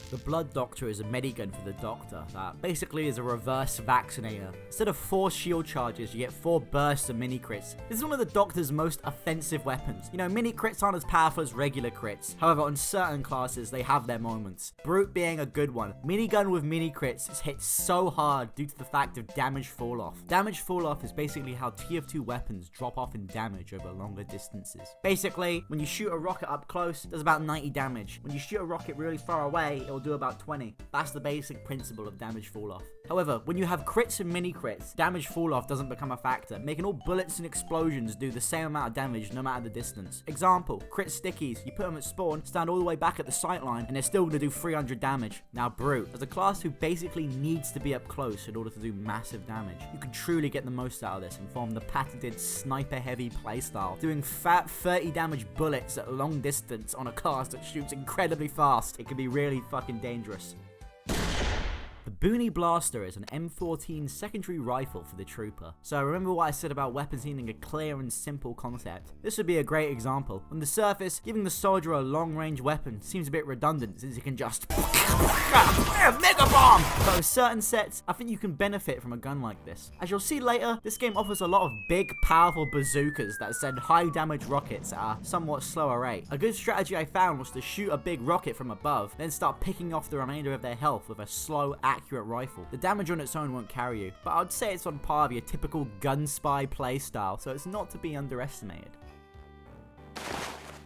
The Blood Doctor is a medigun for the Doctor that basically is a reverse vaccinator. Instead of 4 shield charges, you get 4 bursts of mini crits. This is one of the Doctor's most offensive weapons. You know, mini crits aren't as powerful as regular crits. However, on certain classes, they have their moments. Brute being a good one. Minigun with mini crits is hit so hard due to the fact of damage fall off. Damage fall off is basically how TF2 weapons drop off in damage over longer distances. Basically, when you shoot a rocket up close, it does about 90 damage. When you shoot a rocket really far away, it'll do about 20. That's the basic principle of damage fall off. However, when you have crits and mini crits, damage fall off doesn't become a factor, making all bullets and explosions do the same amount of damage no matter the distance. Example, crit stickies, you put them at spawn, stand all the way back at the sight line, and they're still going to do 300 damage. Now Brute, as a class who basically needs to be up close in order to do massive damage, you can truly get the most out of this and form the patented sniper heavy playstyle, doing fat 30 damage bullets at long distance on a class that shoots incredibly fast. It can be really fucking dangerous. The Boonie Blaster is an M14 secondary rifle for the Trooper. So remember what I said about weapons needing a clear and simple concept? This would be a great example. On the surface, giving the soldier a long-range weapon seems a bit redundant since he can just mega bomb! But with certain sets, I think you can benefit from a gun like this. As you'll see later, this game offers a lot of big, powerful bazookas that send high-damage rockets at a somewhat slower rate. A good strategy I found was to shoot a big rocket from above, then start picking off the remainder of their health with a slow, accurate accurate rifle. The damage on its own won't carry you, but I'd say it's on par with your typical gun spy playstyle, so it's not to be underestimated.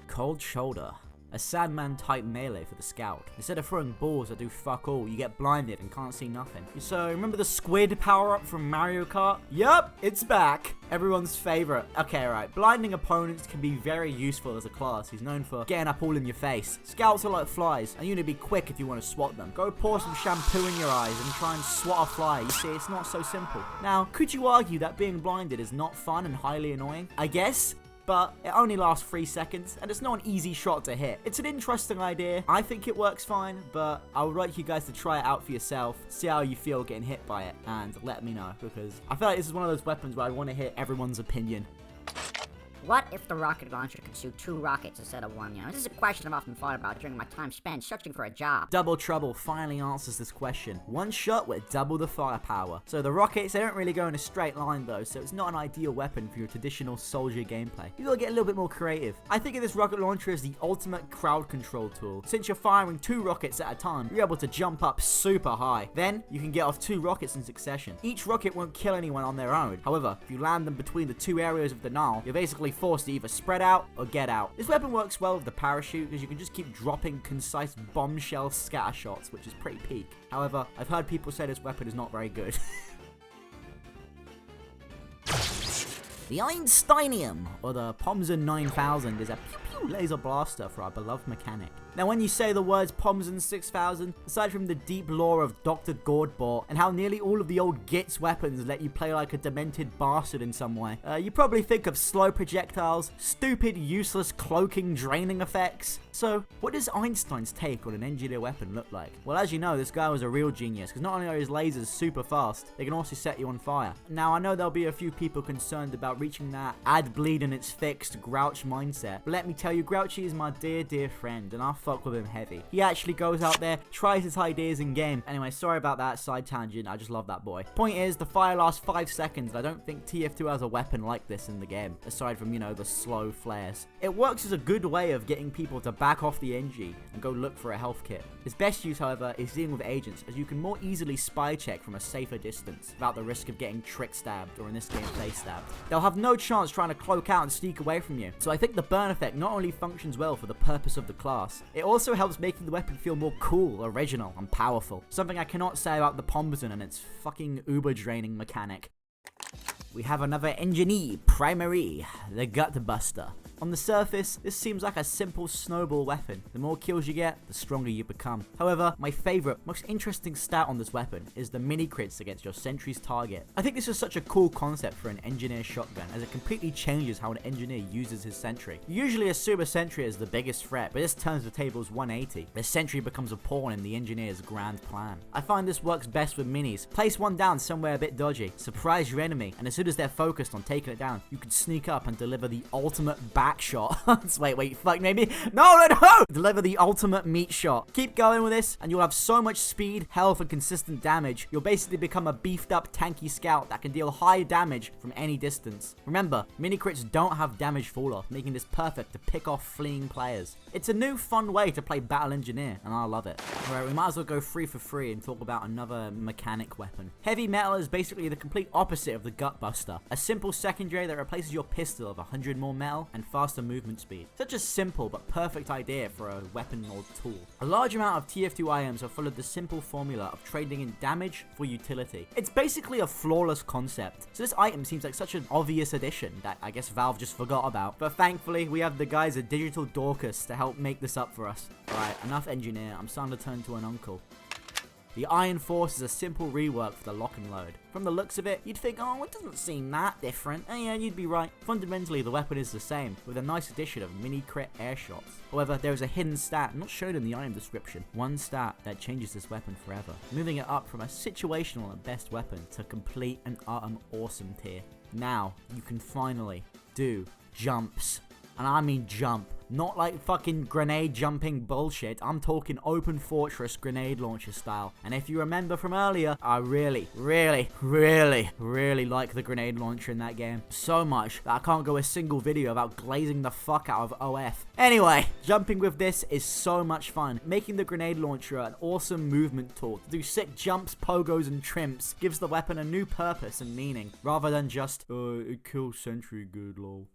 Cold Shoulder. A Sandman type melee for the scout. Instead of throwing balls that do fuck all, you get blinded and can't see nothing. So remember the squid power up from Mario Kart? Yup, it's back. Everyone's favorite. Okay, right. Blinding opponents can be very useful as a class who's known for getting up all in your face. Scouts are like flies, and you need to be quick if you want to swat them. Go pour some shampoo in your eyes and try and swat a fly. You see, it's not so simple. Now, could you argue that being blinded is not fun and highly annoying? I guess. But it only lasts 3 seconds, and it's not an easy shot to hit. It's an interesting idea. I think it works fine, but I would like you guys to try it out for yourself, see how you feel getting hit by it, and let me know, because I feel like this is one of those weapons where I want to hit everyone's opinion. What if the rocket launcher could shoot 2 rockets instead of 1? This is a question I've often thought about during my time spent searching for a job. Double Trouble finally answers this question. One shot with double the firepower. So the rockets, they don't really go in a straight line though, so it's not an ideal weapon for your traditional soldier gameplay. You gotta get a little bit more creative. I think of this rocket launcher as the ultimate crowd control tool. Since you're firing 2 rockets at a time, you're able to jump up super high. Then, you can get off 2 rockets in succession. Each rocket won't kill anyone on their own. However, if you land them between the 2 areas of the null, you're basically forced to either spread out or get out. This weapon works well with the parachute because you can just keep dropping concise bombshell scatter shots, which is pretty peak. However, I've heard people say this weapon is not very good. The Einsteinium, or the Pomzen 9000, is a pew-pew laser blaster for our beloved mechanic. Now when you say the words Pomzen 6000, aside from the deep lore of Dr. Gordbort and how nearly all of the old Gitz weapons let you play like a demented bastard in some way, you probably think of slow projectiles, stupid useless cloaking draining effects. So what does Einstein's take on an engineer weapon look like? Well, as you know, this guy was a real genius, because not only are his lasers super fast, they can also set you on fire. Now I know there'll be a few people concerned about reaching that ad bleed in its fixed Grouch mindset, but let me tell you, Grouchy is my dear friend, and I'll fuck with him heavy. He actually goes out there, tries his ideas in game. Anyway, sorry about that side tangent, I just love that boy. Point is, the fire lasts 5 seconds, and I don't think TF2 has a weapon like this in the game, aside from, you know, the slow flares. It works as a good way of getting people to back off the NG and go look for a health kit. Its best use, however, is dealing with agents, as you can more easily spy check from a safer distance, without the risk of getting trick stabbed, or in this game, face stabbed. They'll have no chance trying to cloak out and sneak away from you. So I think the burn effect not only functions well for the purpose of the class, it also helps making the weapon feel more cool, original, and powerful. Something I cannot say about the Pomzen and its fucking uber draining mechanic. We have another engineer, Primary, the Gut Buster. On the surface, this seems like a simple snowball weapon. The more kills you get, the stronger you become. However, my favorite, most interesting stat on this weapon is the mini crits against your sentry's target. I think this is such a cool concept for an engineer shotgun, as it completely changes how an engineer uses his sentry. You usually assume a sentry is the biggest threat, but this turns the tables 180. The sentry becomes a pawn in the engineer's grand plan. I find this works best with minis. Place one down somewhere a bit dodgy, surprise your enemy, and as soon as they're focused on taking it down, you can sneak up and deliver the ultimate back shot. wait, fuck, maybe? No! Deliver the ultimate meat shot. Keep going with this, and you'll have so much speed, health, and consistent damage. You'll basically become a beefed up tanky scout that can deal high damage from any distance. Remember, mini crits don't have damage fall off, making this perfect to pick off fleeing players. It's a new fun way to play Battle Engineer, and I love it. Alright, we might as well go 3 for 3 and talk about another mechanic weapon. Heavy Metal is basically the complete opposite of the Gut Buster. A simple secondary that replaces your pistol of 100 more metal and faster movement speed. Such a simple but perfect idea for a weapon or tool. A large amount of TF2 IMs have followed the simple formula of trading in damage for utility. It's basically a flawless concept. So this item seems like such an obvious addition that I guess Valve just forgot about. But thankfully, we have the guys at Digital Dorcas to help make this up for us. Alright, enough engineer, I'm starting to turn to an uncle. The Iron Force is a simple rework for the lock and load. From the looks of it, you'd think, oh, it doesn't seem that different. And yeah, you'd be right. Fundamentally, the weapon is the same, with a nice addition of mini crit air shots. However, there is a hidden stat, not shown in the item description. One stat that changes this weapon forever, moving it up from a situational at best weapon to complete and awesome tier. Now, you can finally do jumps. And I mean jump. Not like fucking grenade jumping bullshit. I'm talking open fortress grenade launcher style. And if you remember from earlier, I really like the grenade launcher in that game. So much that I can't go a single video without glazing the fuck out of OF. Anyway, jumping with this is so much fun. Making the grenade launcher an awesome movement tool to do sick jumps, pogos, and trimps gives the weapon a new purpose and meaning, rather than just, it kills sentry good lol.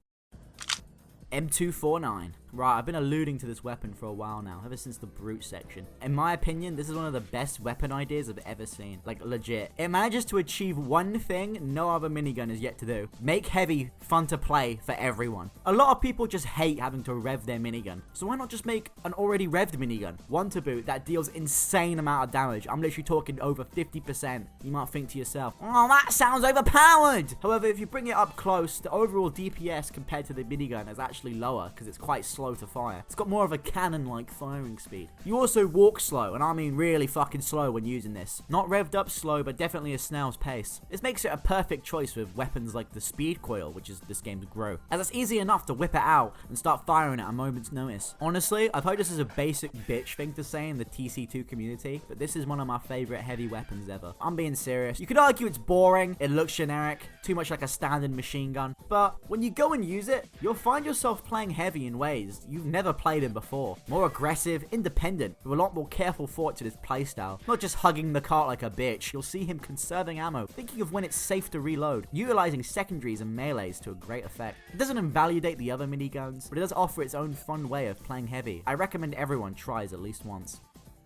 M249. Right, I've been alluding to this weapon for a while now, ever since the brute section. In my opinion, this is one of the best weapon ideas I've ever seen. Like, legit. It manages to achieve one thing no other minigun is yet to do. Make heavy fun to play for everyone. A lot of people just hate having to rev their minigun, so why not just make an already revved minigun? One to boot that deals insane amount of damage. I'm literally talking over 50%. You might think to yourself, oh, that sounds overpowered! However, if you bring it up close, the overall DPS compared to the minigun is actually lower, because it's quite slow to fire. It's got more of a cannon-like firing speed. You also walk slow, and I mean really fucking slow when using this. Not revved up slow, but definitely a snail's pace. This makes it a perfect choice with weapons like the speed coil, which is this game's grow, as it's easy enough to whip it out and start firing at a moment's notice. Honestly, I've heard this is a basic bitch thing to say in the TC2 community, but this is one of my favorite heavy weapons ever. I'm being serious. You could argue it's boring, it looks generic, too much like a standard machine gun, but when you go and use it, you'll find yourself playing heavy in ways you've never played in before. More aggressive, independent, with a lot more careful thought to this playstyle. Not just hugging the cart like a bitch. You'll see him conserving ammo, thinking of when it's safe to reload, utilizing secondaries and melees to a great effect. It doesn't invalidate the other miniguns, but it does offer its own fun way of playing heavy. I recommend everyone tries at least once.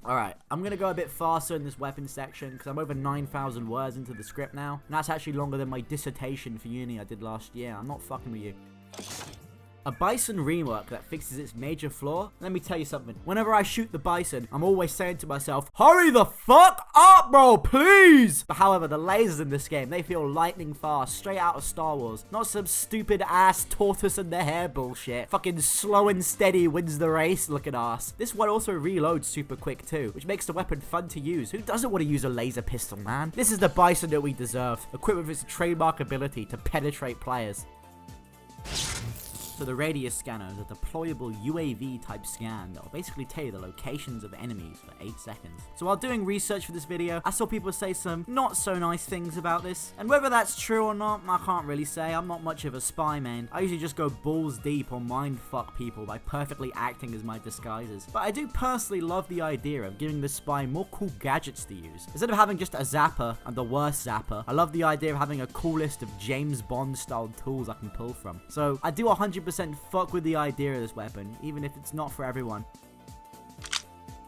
Alright, I'm going to go a bit faster in this weapon section because I'm over 9,000 words into the script now. And that's actually longer than my dissertation for uni I did last year. I'm not fucking with you. A bison rework that fixes its major flaw? Let me tell you something. Whenever I shoot the bison, I'm always saying to myself, hurry the fuck up, bro, please! But however, the lasers in this game, they feel lightning fast, straight out of Star Wars. Not some stupid ass tortoise in the hair bullshit. Fucking slow and steady wins the race looking ass. This one also reloads super quick too, which makes the weapon fun to use. Who doesn't want to use a laser pistol, man? This is the bison that we deserve, equipped with its trademark ability to penetrate players. So the radius scanner is a deployable UAV type scan that will basically tell you the locations of enemies for 8 seconds. So while doing research for this video, I saw people say some not so nice things about this. And whether that's true or not, I can't really say. I'm not much of a spy man. I usually just go balls deep on mindfuck people by perfectly acting as my disguises. But I do personally love the idea of giving the spy more cool gadgets to use. Instead of having just a zapper and the worst zapper, I love the idea of having a cool list of James Bond style tools I can pull from. So I do 100% fuck with the idea of this weapon, even if it's not for everyone.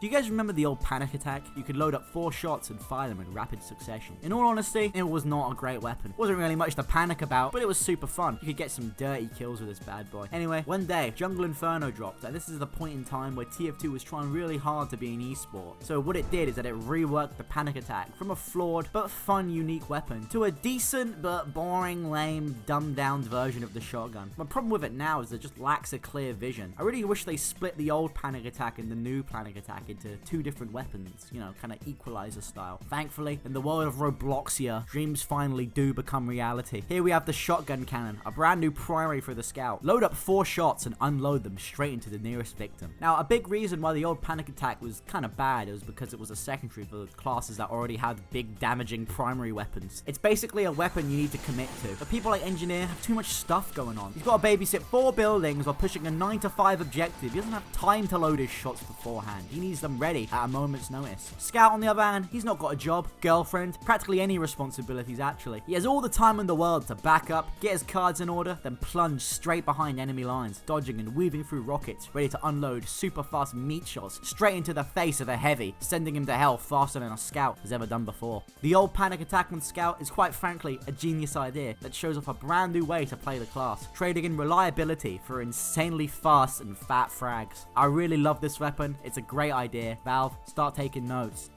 Do you guys remember the old panic attack? You could load up 4 shots and fire them in rapid succession. In all honesty, it was not a great weapon. Wasn't really much to panic about, but it was super fun. You could get some dirty kills with this bad boy. Anyway, one day, Jungle Inferno dropped, and this is the point in time where TF2 was trying really hard to be an esport. So what it did is that it reworked the panic attack from a flawed but fun, unique weapon to a decent but boring, lame, dumbed down version of the shotgun. My problem with it now is it just lacks a clear vision. I really wish they split the old panic attack and the new panic attack into 2 different weapons, you know, kind of equalizer style. Thankfully, in the world of Robloxia, dreams finally do become reality. Here we have the shotgun cannon, a brand new primary for the scout. Load up 4 shots and unload them straight into the nearest victim. Now, a big reason why the old panic attack was kind of bad was because it was a secondary for classes that already had big damaging primary weapons. It's basically a weapon you need to commit to. But people like Engineer have too much stuff going on. He's got to babysit 4 buildings while pushing a 9 to 5 objective. He doesn't have time to load his shots beforehand. He needs them ready at a moment's notice. Scout, on the other hand, he's not got a job, girlfriend, practically any responsibilities actually. He has all the time in the world to back up, get his cards in order, then plunge straight behind enemy lines, dodging and weaving through rockets, ready to unload super fast meat shots straight into the face of a heavy, sending him to hell faster than a scout has ever done before. The old panic attack on scout is quite frankly a genius idea that shows off a brand new way to play the class, trading in reliability for insanely fast and fat frags. I really love this weapon. It's a great idea. Valve, start taking notes.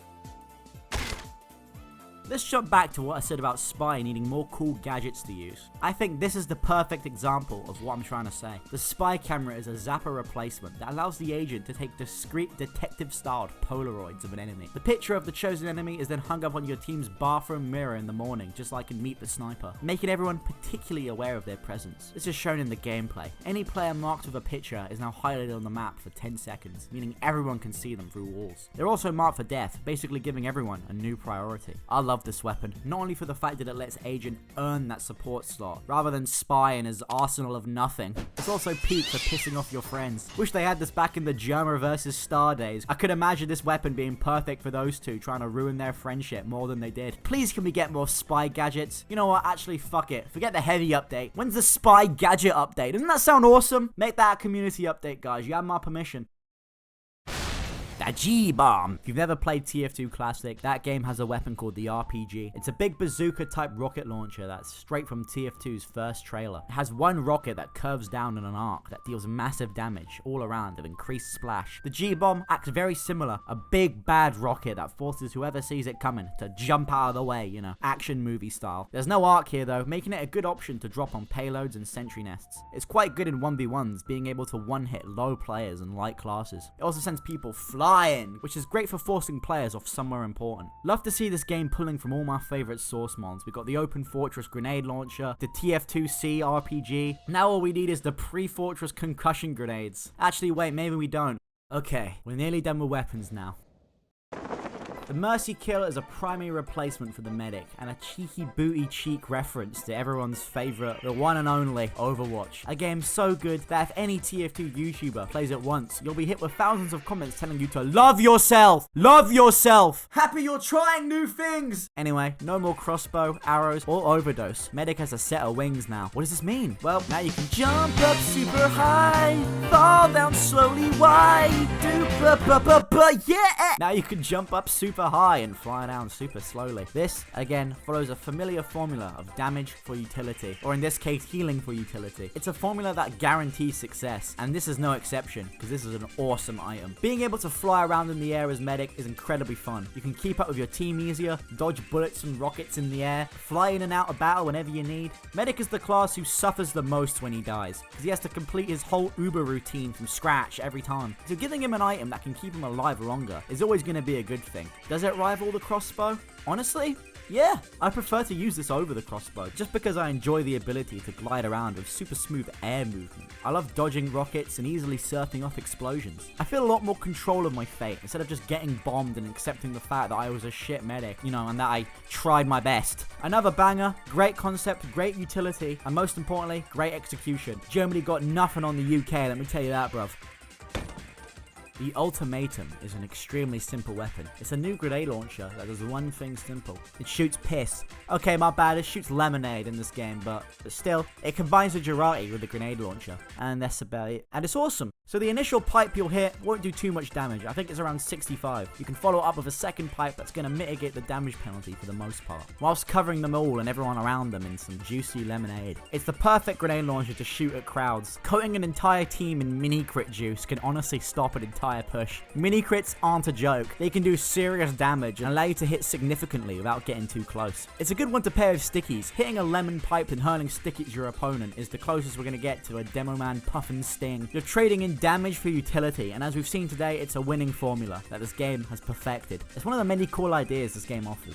Let's jump back to what I said about Spy needing more cool gadgets to use. I think this is the perfect example of what I'm trying to say. The Spy camera is a zapper replacement that allows the agent to take discreet detective-styled Polaroids of an enemy. The picture of the chosen enemy is then hung up on your team's bathroom mirror in the morning, just like in Meet the Sniper, making everyone particularly aware of their presence. This is shown in the gameplay. Any player marked with a picture is now highlighted on the map for 10 seconds, meaning everyone can see them through walls. They're also marked for death, basically giving everyone a new priority. I love this weapon, not only for the fact that it lets Agent earn that support slot, rather than Spy in his arsenal of nothing. It's also peak for pissing off your friends. Wish they had this back in the Germa versus Star days. I could imagine this weapon being perfect for those two, trying to ruin their friendship more than they did. Please can we get more Spy gadgets? You know what, actually fuck it. Forget the heavy update. When's the Spy gadget update? Doesn't that sound awesome? Make that a community update, guys. You have my permission. The G-Bomb. If you've never played TF2 Classic, that game has a weapon called the RPG. It's a big bazooka type rocket launcher that's straight from TF2's first trailer. It has one rocket that curves down in an arc that deals massive damage all around with increased splash. The G-Bomb acts very similar, a big bad rocket that forces whoever sees it coming to jump out of the way, you know, action movie style. There's no arc here though, making it a good option to drop on payloads and sentry nests. It's quite good in 1v1s, being able to one-hit low players and light classes. It also sends people flying, which is great for forcing players off somewhere important. Love to see this game pulling from all my favorite source mods. We got the Open Fortress grenade launcher, the TF2C RPG. Now all we need is the pre-Fortress concussion grenades. Actually, wait, maybe we don't. Okay, we're nearly done with weapons now. The Mercy Kill is a primary replacement for the medic, and a cheeky booty cheek reference to everyone's favourite, the one and only, Overwatch. A game so good that if any TF2 YouTuber plays it once, you'll be hit with thousands of comments telling you to love yourself! Love yourself! Happy you're trying new things! Anyway, no more crossbow, arrows, or overdose. Medic has a set of wings now. What does this mean? Well, now you can jump up super high, fall down slowly wide, yeah! Now you can jump up super high and fly down super slowly. This, again, follows a familiar formula of damage for utility, or in this case, healing for utility. It's a formula that guarantees success, and this is no exception, because this is an awesome item. Being able to fly around in the air as medic is incredibly fun. You can keep up with your team easier, dodge bullets and rockets in the air, fly in and out of battle whenever you need. Medic is the class who suffers the most when he dies, because he has to complete his whole Uber routine from scratch every time. So giving him an item that can keep him alive longer is always going to be a good thing. Does it rival the crossbow? Honestly, yeah, I prefer to use this over the crossbow, just because I enjoy the ability to glide around with super smooth air movement. I love dodging rockets and easily surfing off explosions. I feel a lot more control of my fate, instead of just getting bombed and accepting the fact that I was a shit medic, you know, and that I tried my best. Another banger, great concept, great utility, and most importantly, great execution. Germany got nothing on the UK, let me tell you that, bruv. The Ultimatum is an extremely simple weapon. It's a new grenade launcher that does one thing simple. It shoots piss. Okay, my bad, it shoots lemonade in this game, but still, it combines the Girati with the grenade launcher, and that's about it. And it's awesome. So the initial pipe you'll hit won't do too much damage. I think it's around 65. You can follow up with a second pipe that's going to mitigate the damage penalty for the most part, whilst covering them all and everyone around them in some juicy lemonade. It's the perfect grenade launcher to shoot at crowds. Coating an entire team in mini crit juice can honestly stop an entire push. Mini crits aren't a joke. They can do serious damage and allow you to hit significantly without getting too close. It's a good one to pair with stickies. Hitting a lemon pipe and hurling stickies at your opponent is the closest we're going to get to a Demo Man Puff and Sting. You're trading in damage for utility, and as we've seen today, it's a winning formula that this game has perfected. It's one of the many cool ideas this game offers.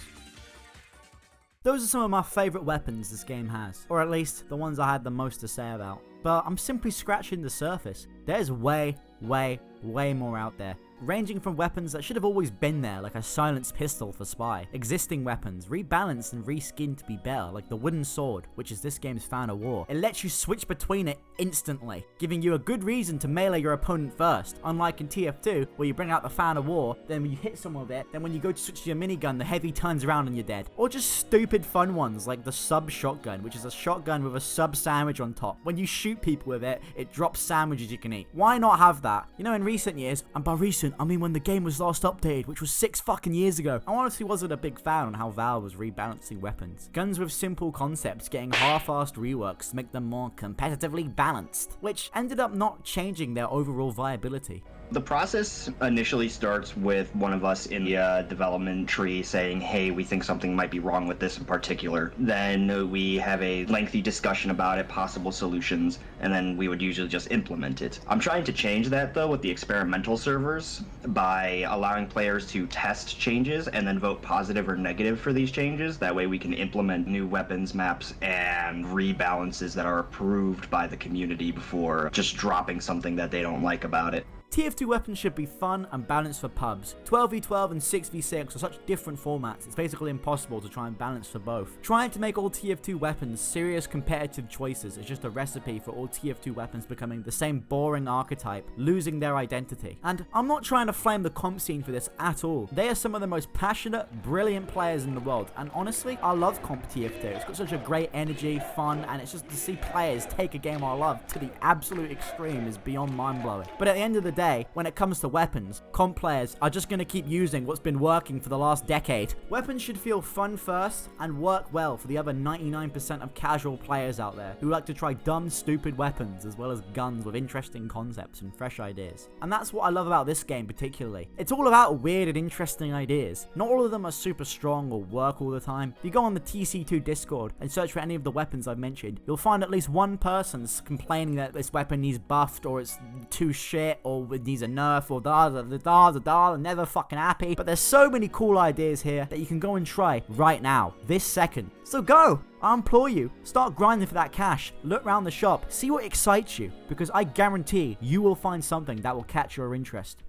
Those are some of my favourite weapons this game has, or at least the ones I had the most to say about. But I'm simply scratching the surface. There's way more out there. Ranging from weapons that should have always been there, like a silenced pistol for Spy, existing weapons, rebalanced and reskinned to be better, like the wooden sword, which is this game's Fan of War. It lets you switch between it instantly, giving you a good reason to melee your opponent first, unlike in TF2, where you bring out the Fan of War, then when you hit someone with it, then when you go to switch to your minigun, the heavy turns around and you're dead. Or just stupid fun ones, like the sub shotgun, which is a shotgun with a sub sandwich on top. When you shoot people with it, it drops sandwiches you can eat. Why not have that? You know, in recent years, and by recent, I mean when the game was last updated, which was 6 fucking years ago, I honestly wasn't a big fan on how Valve was rebalancing weapons. Guns with simple concepts getting half-assed reworks to make them more competitively balanced, which ended up not changing their overall viability. The process initially starts with one of us in the development tree saying, hey, we think something might be wrong with this in particular. Then we have a lengthy discussion about it, possible solutions, and then we would usually just implement it. I'm trying to change that, though, with the experimental servers by allowing players to test changes and then vote positive or negative for these changes. That way we can implement new weapons, maps, and rebalances that are approved by the community before just dropping something that they don't like about it. TF2 weapons should be fun and balanced for pubs. 12v12 and 6v6 are such different formats, it's basically impossible to try and balance for both. Trying to make all TF2 weapons serious competitive choices is just a recipe for all TF2 weapons becoming the same boring archetype, losing their identity. And I'm not trying to flame the comp scene for this at all. They are some of the most passionate, brilliant players in the world, and honestly, I love comp TF2. It's got such a great energy, fun, and it's just to see players take a game I love to the absolute extreme is beyond mind-blowing. But at the end of the day, when it comes to weapons, comp players are just going to keep using what's been working for the last decade. Weapons should feel fun first and work well for the other 99% of casual players out there who like to try dumb, stupid weapons as well as guns with interesting concepts and fresh ideas. And that's what I love about this game particularly. It's all about weird and interesting ideas. Not all of them are super strong or work all the time. If you go on the TC2 Discord and search for any of the weapons I've mentioned, you'll find at least one person complaining that this weapon needs buffed or it's too shit or it needs a nerf or they're never fucking happy. But there's so many cool ideas here that you can go and try right now, this second. So go! I implore you, start grinding for that cash, look around the shop, see what excites you, because I guarantee you will find something that will catch your interest.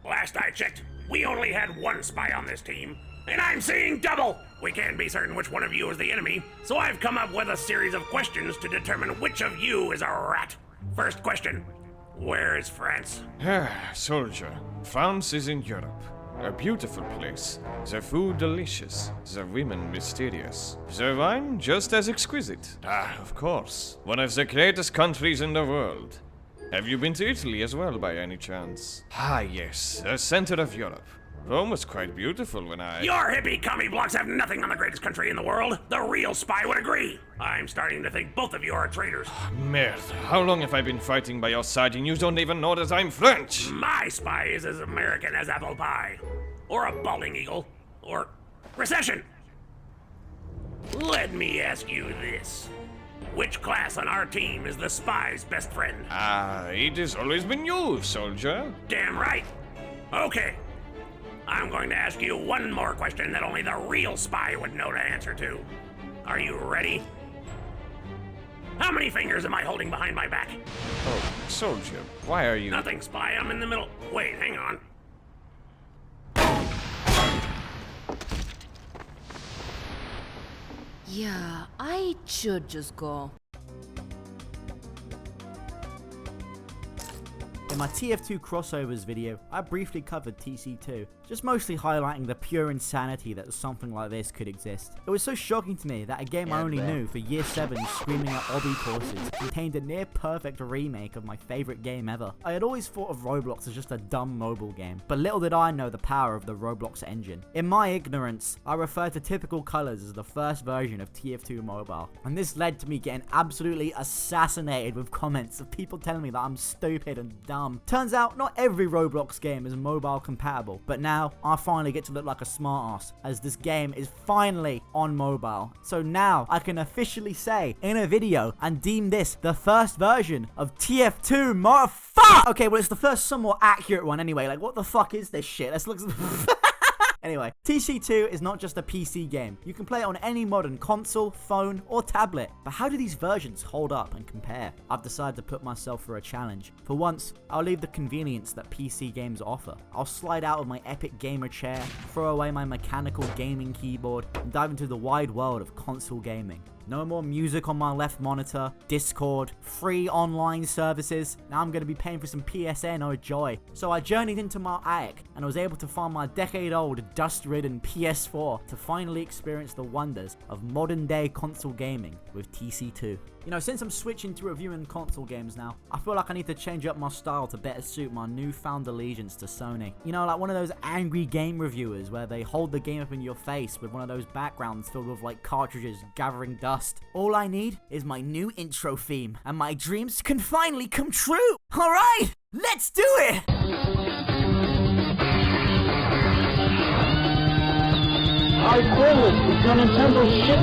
Last I checked, we only had one spy on this team, and I'm seeing double! We can't be certain which one of you is the enemy, so I've come up with a series of questions to determine which of you is a rat. First question, where is France? Soldier, France is in Europe. A beautiful place. The food delicious. The women mysterious. The wine just as exquisite. Of course. One of the greatest countries in the world. Have you been to Italy as well by any chance? Yes, the center of Europe. Rome was quite beautiful when I... Your hippie commie blocks have nothing on the greatest country in the world. The real spy would agree. I'm starting to think both of you are traitors. Merde, how long have I been fighting by your side and you don't even know that I'm French? My spy is as American as apple pie. Or a balding eagle. Or recession. Let me ask you this. Which class on our team is the spy's best friend? It has always been you, soldier. Damn right. Okay. I'm going to ask you one more question that only the real spy would know to answer to. Are you ready? How many fingers am I holding behind my back? Oh, soldier, why are you... Nothing, spy. I'm in the middle. Wait, hang on. Yeah, I should just go. In my TF2 crossovers video, I briefly covered TC2, just mostly highlighting the pure insanity that something like this could exist. It was so shocking to me that a game I only knew for year 7 screaming at obby courses contained a near perfect remake of my favourite game ever. I had always thought of Roblox as just a dumb mobile game, but little did I know the power of the Roblox engine. In my ignorance, I referred to typical colours as the first version of TF2 Mobile, and this led to me getting absolutely assassinated with comments of people telling me that I'm stupid and dumb. Turns out not every Roblox game is mobile compatible, but now I finally get to look like a smartass as this game is finally on mobile. So now I can officially say in a video and deem this the first version of TF2 motherfucker. Okay, well it's the first somewhat accurate one anyway. Like what the fuck is this shit? Let's look. Anyway, TC2 is not just a PC game. You can play it on any modern console, phone, or tablet. But how do these versions hold up and compare? I've decided to put myself for a challenge. For once, I'll leave the convenience that PC games offer. I'll slide out of my epic gamer chair, throw away my mechanical gaming keyboard, and dive into the wide world of console gaming. No more music on my left monitor, Discord, free online services. Now I'm going to be paying for some PSN, oh joy. So I journeyed into my attic and I was able to find my decade-old, dust-ridden PS4 to finally experience the wonders of modern-day console gaming with TC2. You know, since I'm switching to reviewing console games now, I feel like I need to change up my style to better suit my newfound allegiance to Sony. You know, like one of those angry game reviewers where they hold the game up in your face with one of those backgrounds filled with like cartridges gathering dust fast. All I need is my new intro theme, and my dreams can finally come true. Alright, let's do it! I call it. It's a Nintendo shit.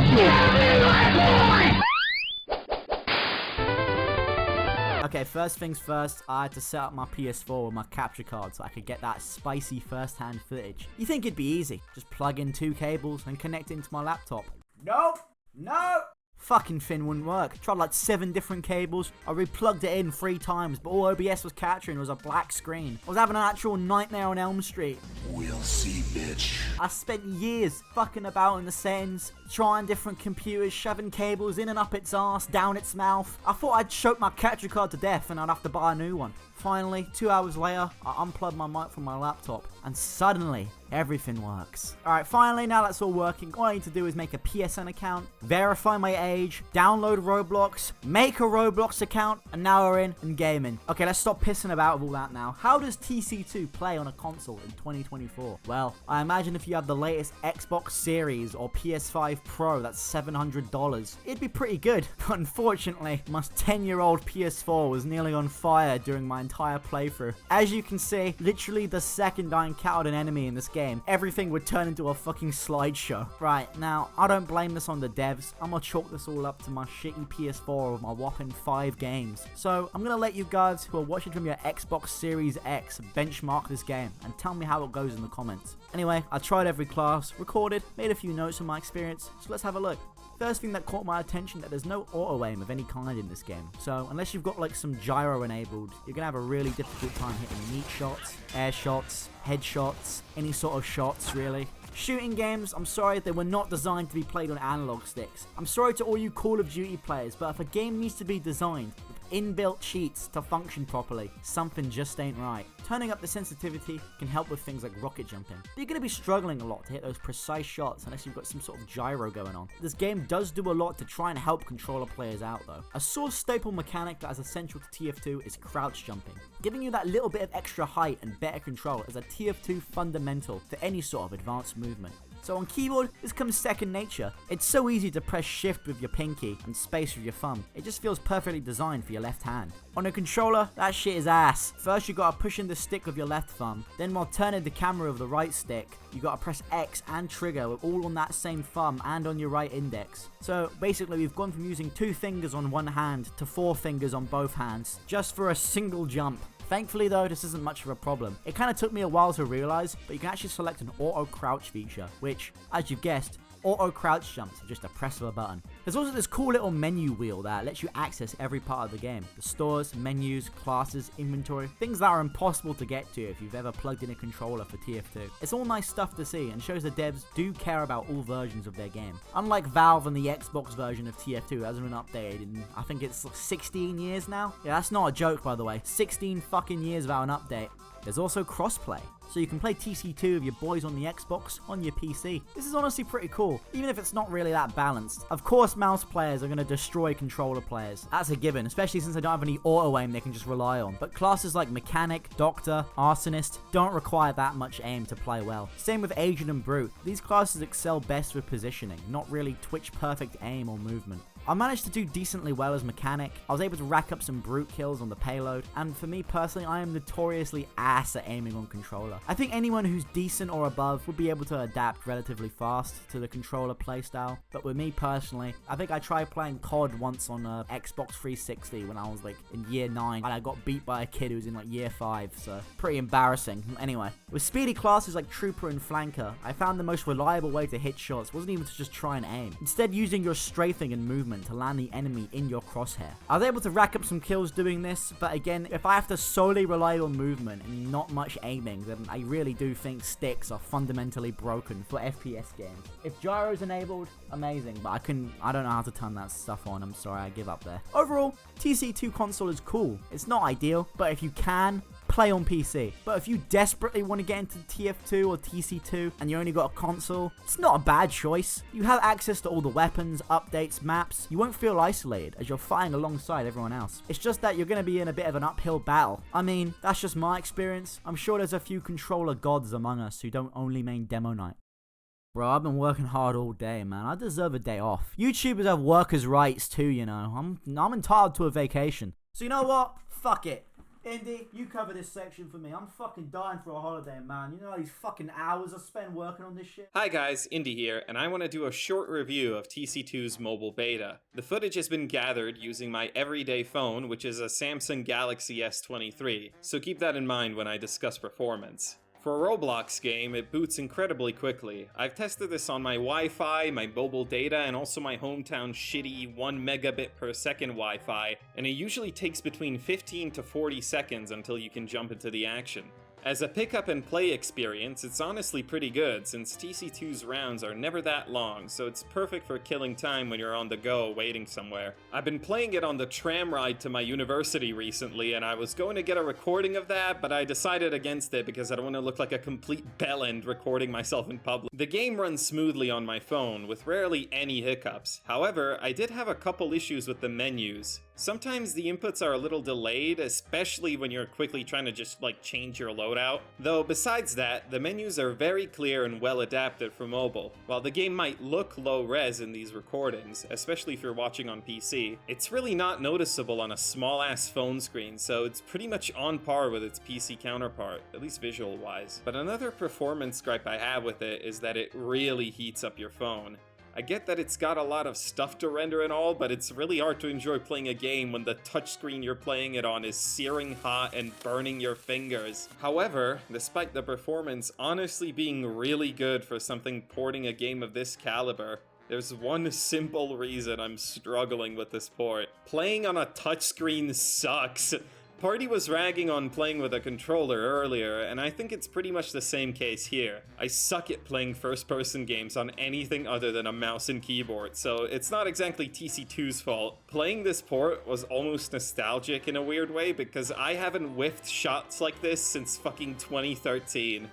Okay, first things first, I had to set up my PS4 with my capture card so I could get that spicy first-hand footage. You think it'd be easy? Just plug in 2 cables and connect it into my laptop. Nope! No! Fucking Finn wouldn't work. Tried like 7 different cables. I replugged it in 3 times, but all OBS was capturing was a black screen. I was having an actual nightmare on Elm Street. We'll see, bitch. I spent years fucking about in the settings, trying different computers, shoving cables in and up its arse, down its mouth. I thought I'd choke my capture card to death and I'd have to buy a new one. Finally, 2 hours later, I unplugged my mic from my laptop, and suddenly, everything works. Alright, finally, now that's all working, all I need to do is make a PSN account, verify my age, download Roblox, make a Roblox account, and now we're in and gaming. Okay, let's stop pissing about with all that now. How does TC2 play on a console in 2024? Well, I imagine if you have the latest Xbox Series or PS5 Pro, that's $700. It'd be pretty good, but unfortunately, my 10-year-old PS4 was nearly on fire during my entire playthrough. As you can see, literally the second I encountered an enemy in this game, everything would turn into a fucking slideshow. Right, now, I don't blame this on the devs. I'm gonna chalk this all up to my shitty PS4 with my whopping 5 games. So, I'm gonna let you guys who are watching from your Xbox Series X benchmark this game and tell me how it goes in the comments. Anyway, I tried every class, recorded, made a few notes on my experience, so let's have a look. First thing that caught my attention that there's no auto aim of any kind in this game. So unless you've got like some gyro enabled, you're gonna have a really difficult time hitting meat shots, air shots, headshots, any sort of shots really. Shooting games, I'm sorry, they were not designed to be played on analog sticks. I'm sorry to all you Call of Duty players, but if a game needs to be designed with inbuilt cheats to function properly, something just ain't right. Turning up the sensitivity can help with things like rocket jumping. But you're going to be struggling a lot to hit those precise shots unless you've got some sort of gyro going on. This game does do a lot to try and help controller players out though. A source staple mechanic that is essential to TF2 is crouch jumping. Giving you that little bit of extra height and better control is a TF2 fundamental for any sort of advanced movement. So on keyboard, this comes second nature. It's so easy to press shift with your pinky and space with your thumb. It just feels perfectly designed for your left hand. On a controller, that shit is ass. First you gotta push in the stick with your left thumb, then while turning the camera with the right stick, you gotta press X and trigger all on that same thumb and on your right index. So basically we've gone from using 2 fingers on one hand to 4 fingers on both hands, just for a single jump. Thankfully though, this isn't much of a problem. It kind of took me a while to realize, but you can actually select an auto crouch feature, which, as you've guessed, auto crouch jumps are just a press of a button. There's also this cool little menu wheel that lets you access every part of the game. The stores, menus, classes, inventory, things that are impossible to get to if you've ever plugged in a controller for TF2. It's all nice stuff to see and shows the devs do care about all versions of their game. Unlike Valve and the Xbox version of TF2 hasn't been updated in, I think it's 16 years now. Yeah, that's not a joke by the way. 16 fucking years without an update. There's also crossplay, so you can play TC2 with your boys on the Xbox on your PC. This is honestly pretty cool, even if it's not really that balanced. Of course, mouse players are going to destroy controller players. That's a given, especially since they don't have any auto aim they can just rely on. But classes like Mechanic, Doctor, Arsonist don't require that much aim to play well. Same with Agent and Brute. These classes excel best with positioning, not really Twitch perfect aim or movement. I managed to do decently well as Mechanic. I was able to rack up some brute kills on the payload, and for me personally, I am notoriously ass at aiming on controller. I think anyone who's decent or above would be able to adapt relatively fast to the controller playstyle, but with me personally, I think I tried playing COD once on Xbox 360 when I was like in year 9, and I got beat by a kid who was in like year 5, so pretty embarrassing. Anyway, with speedy classes like Trooper and Flanker, I found the most reliable way to hit shots wasn't even to just try and aim. Instead, using your strafing and movement to land the enemy in your crosshair. I was able to rack up some kills doing this, but again, if I have to solely rely on movement and not much aiming, then I really do think sticks are fundamentally broken for FPS games. If gyro's enabled, amazing, but I don't know how to turn that stuff on. I'm sorry, I give up there. Overall, TC2 console is cool. It's not ideal, but if you can, play on PC. But if you desperately want to get into TF2 or TC2 and you only got a console, it's not a bad choice. You have access to all the weapons, updates, maps. You won't feel isolated as you're fighting alongside everyone else. It's just that you're going to be in a bit of an uphill battle. I mean, that's just my experience. I'm sure there's a few controller gods among us who don't only main Demo Night. Bro, I've been working hard all day, man. I deserve a day off. YouTubers have workers' rights too, you know. I'm entitled to a vacation. So you know what? Fuck it. Indy, you cover this section for me. I'm fucking dying for a holiday, man. You know how these fucking hours I spend working on this shit? Hi guys, Indy here, and I want to do a short review of TC2's mobile beta. The footage has been gathered using my everyday phone, which is a Samsung Galaxy S23, so keep that in mind when I discuss performance. For a Roblox game, it boots incredibly quickly. I've tested this on my Wi-Fi, my mobile data, and also my hometown shitty 1 megabit per second Wi-Fi, and it usually takes between 15 to 40 seconds until you can jump into the action. As a pick up and play experience, it's honestly pretty good, since TC2's rounds are never that long, so it's perfect for killing time when you're on the go waiting somewhere. I've been playing it on the tram ride to my university recently, and I was going to get a recording of that, but I decided against it because I don't want to look like a complete bellend recording myself in public. The game runs smoothly on my phone, with rarely any hiccups. However, I did have a couple issues with the menus. Sometimes the inputs are a little delayed, especially when you're quickly trying to just change your loadout. Though besides that, the menus are very clear and well adapted for mobile. While the game might look low res in these recordings, especially if you're watching on PC, it's really not noticeable on a small ass phone screen, so it's pretty much on par with its PC counterpart, at least visual wise. But another performance gripe I have with it is that it really heats up your phone. I get that it's got a lot of stuff to render and all, but it's really hard to enjoy playing a game when the touchscreen you're playing it on is searing hot and burning your fingers. However, despite the performance honestly being really good for something porting a game of this caliber, there's one simple reason I'm struggling with this port. Playing on a touchscreen sucks. Party was ragging on playing with a controller earlier, and I think it's pretty much the same case here. I suck at playing first-person games on anything other than a mouse and keyboard, so it's not exactly TC2's fault. Playing this port was almost nostalgic in a weird way, because I haven't whiffed shots like this since fucking 2013.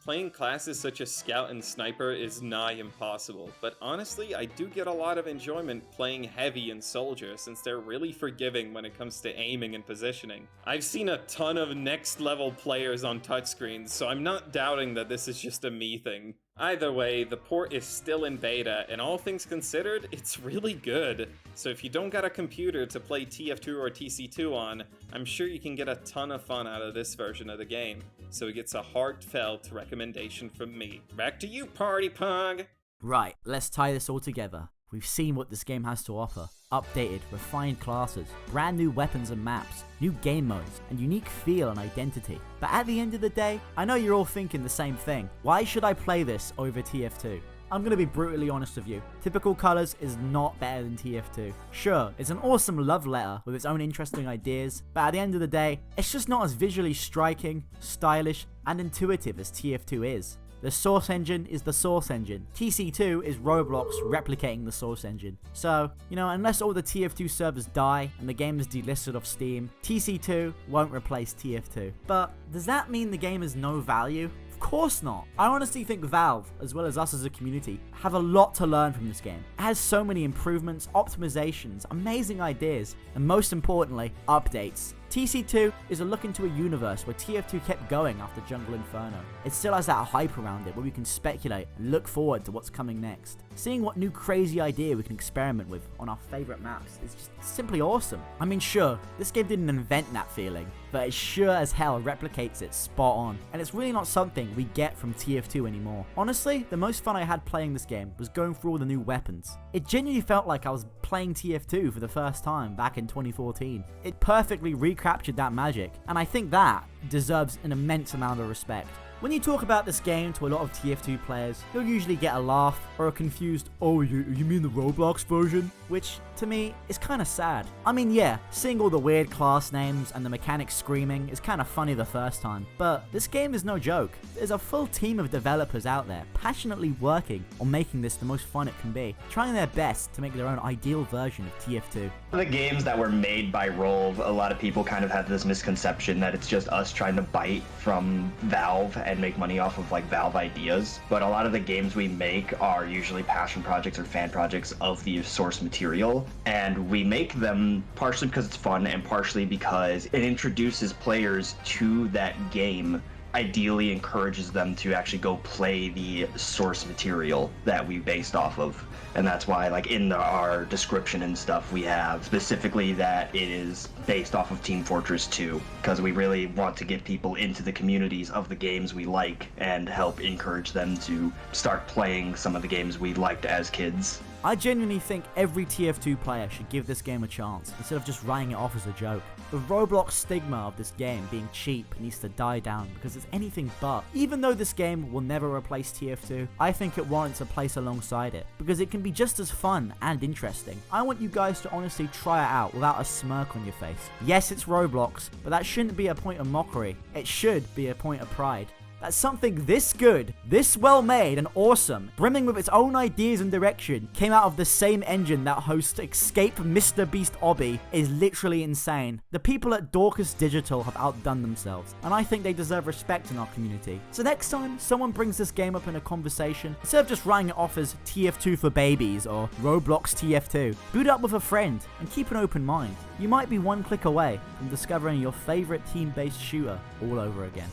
Playing classes such as Scout and Sniper is nigh impossible, but honestly, I do get a lot of enjoyment playing Heavy and Soldier since they're really forgiving when it comes to aiming and positioning. I've seen a ton of next level players on touchscreens, so I'm not doubting that this is just a me thing. Either way, the port is still in beta, and all things considered, it's really good. So if you don't got a computer to play TF2 or TC2 on, I'm sure you can get a ton of fun out of this version of the game. So it gets a heartfelt recommendation from me. Back to you, Party Pug! Right, let's tie this all together. We've seen what this game has to offer. Updated, refined classes, brand new weapons and maps, new game modes, and unique feel and identity. But at the end of the day, I know you're all thinking the same thing. Why should I play this over TF2? I'm gonna be brutally honest with you. Typical Colors is not better than TF2. Sure, it's an awesome love letter with its own interesting ideas, but at the end of the day, it's just not as visually striking, stylish, and intuitive as TF2 is. The Source engine is the Source engine. TC2 is Roblox replicating the Source engine. So, unless all the TF2 servers die and the game is delisted off Steam, TC2 won't replace TF2. But does that mean the game has no value? Of course not. I honestly think Valve, as well as us as a community, have a lot to learn from this game. It has so many improvements, optimizations, amazing ideas, and most importantly, updates. TC2 is a look into a universe where TF2 kept going after Jungle Inferno. It still has that hype around it where we can speculate and look forward to what's coming next. Seeing what new crazy idea we can experiment with on our favorite maps is just simply awesome. I mean, sure, this game didn't invent that feeling, but it sure as hell replicates it spot on, and it's really not something we get from TF2 anymore. Honestly, the most fun I had playing this game was going through all the new weapons. It genuinely felt like I was playing TF2 for the first time back in 2014. It perfectly recaptured that magic, and I think that deserves an immense amount of respect. When you talk about this game to a lot of TF2 players, you'll usually get a laugh or a confused, "Oh, you mean the Roblox version?" Which, to me, is kinda sad. I mean, yeah, seeing all the weird class names and the mechanics screaming is kinda funny the first time, but this game is no joke. There's a full team of developers out there passionately working on making this the most fun it can be, trying their best to make their own ideal version of TF2. The games that were made by Rolve, a lot of people kind of have this misconception that it's just us trying to bite from Valve and make money off of Valve ideas, but a lot of the games we make are usually passion projects or fan projects of the source material, and we make them partially because it's fun and partially because it introduces players to that game ideally encourages them to actually go play the source material that we based off of. And that's why, like, in our description and stuff, we have specifically that it is based off of Team Fortress 2, because we really want to get people into the communities of the games we like and help encourage them to start playing some of the games we liked as kids. I genuinely think every TF2 player should give this game a chance, instead of just writing it off as a joke. The Roblox stigma of this game being cheap needs to die down, because it's anything but. Even though this game will never replace TF2, I think it warrants a place alongside it, because it can be just as fun and interesting. I want you guys to honestly try it out without a smirk on your face. Yes, it's Roblox, but that shouldn't be a point of mockery. It should be a point of pride. That something this good, this well made and awesome, brimming with its own ideas and direction, came out of the same engine that hosts Escape Mr. Beast Obby is literally insane. The people at Dorcas Digital have outdone themselves, and I think they deserve respect in our community. So next time someone brings this game up in a conversation, instead of just writing it off as TF2 for babies or Roblox TF2, boot it up with a friend and keep an open mind. You might be one click away from discovering your favorite team-based shooter all over again.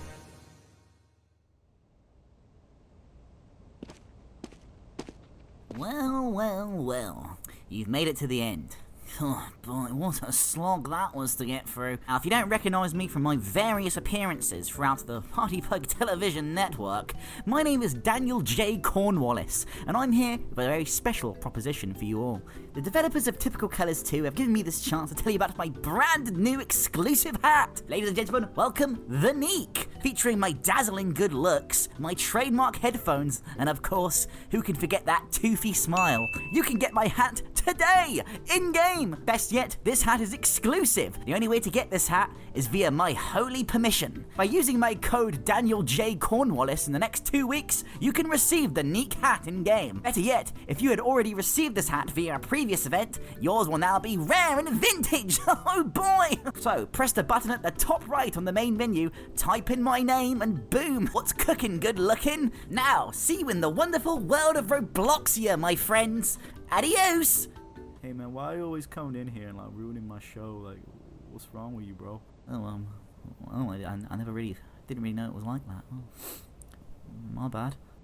Well, well, well. You've made it to the end. Oh boy, what a slog that was to get through. Now, if you don't recognise me from my various appearances throughout the Party Pug television network, my name is Daniel J. Cornwallis, and I'm here with a very special proposition for you all. The developers of Typical Colours 2 have given me this chance to tell you about my brand new exclusive hat. Ladies and gentlemen, welcome the Neek, featuring my dazzling good looks, my trademark headphones, and of course, who can forget that toothy smile? You can get my hat today, in-game. Best yet, this hat is exclusive. The only way to get this hat is via my holy permission. By using my code Daniel J. Cornwallis in the next 2 weeks, you can receive the Neek hat in-game. Better yet, if you had already received this hat via a previous event, yours will now be rare and vintage. Oh boy! So, press the button at the top right on the main menu, type in my name, and boom, what's cooking, good looking? Now, see you in the wonderful world of Robloxia, my friends. Adios! Hey man, why are you always coming in here and like ruining my show? Like, what's wrong with you, bro? I never really, didn't really know it was like that. Oh, my bad.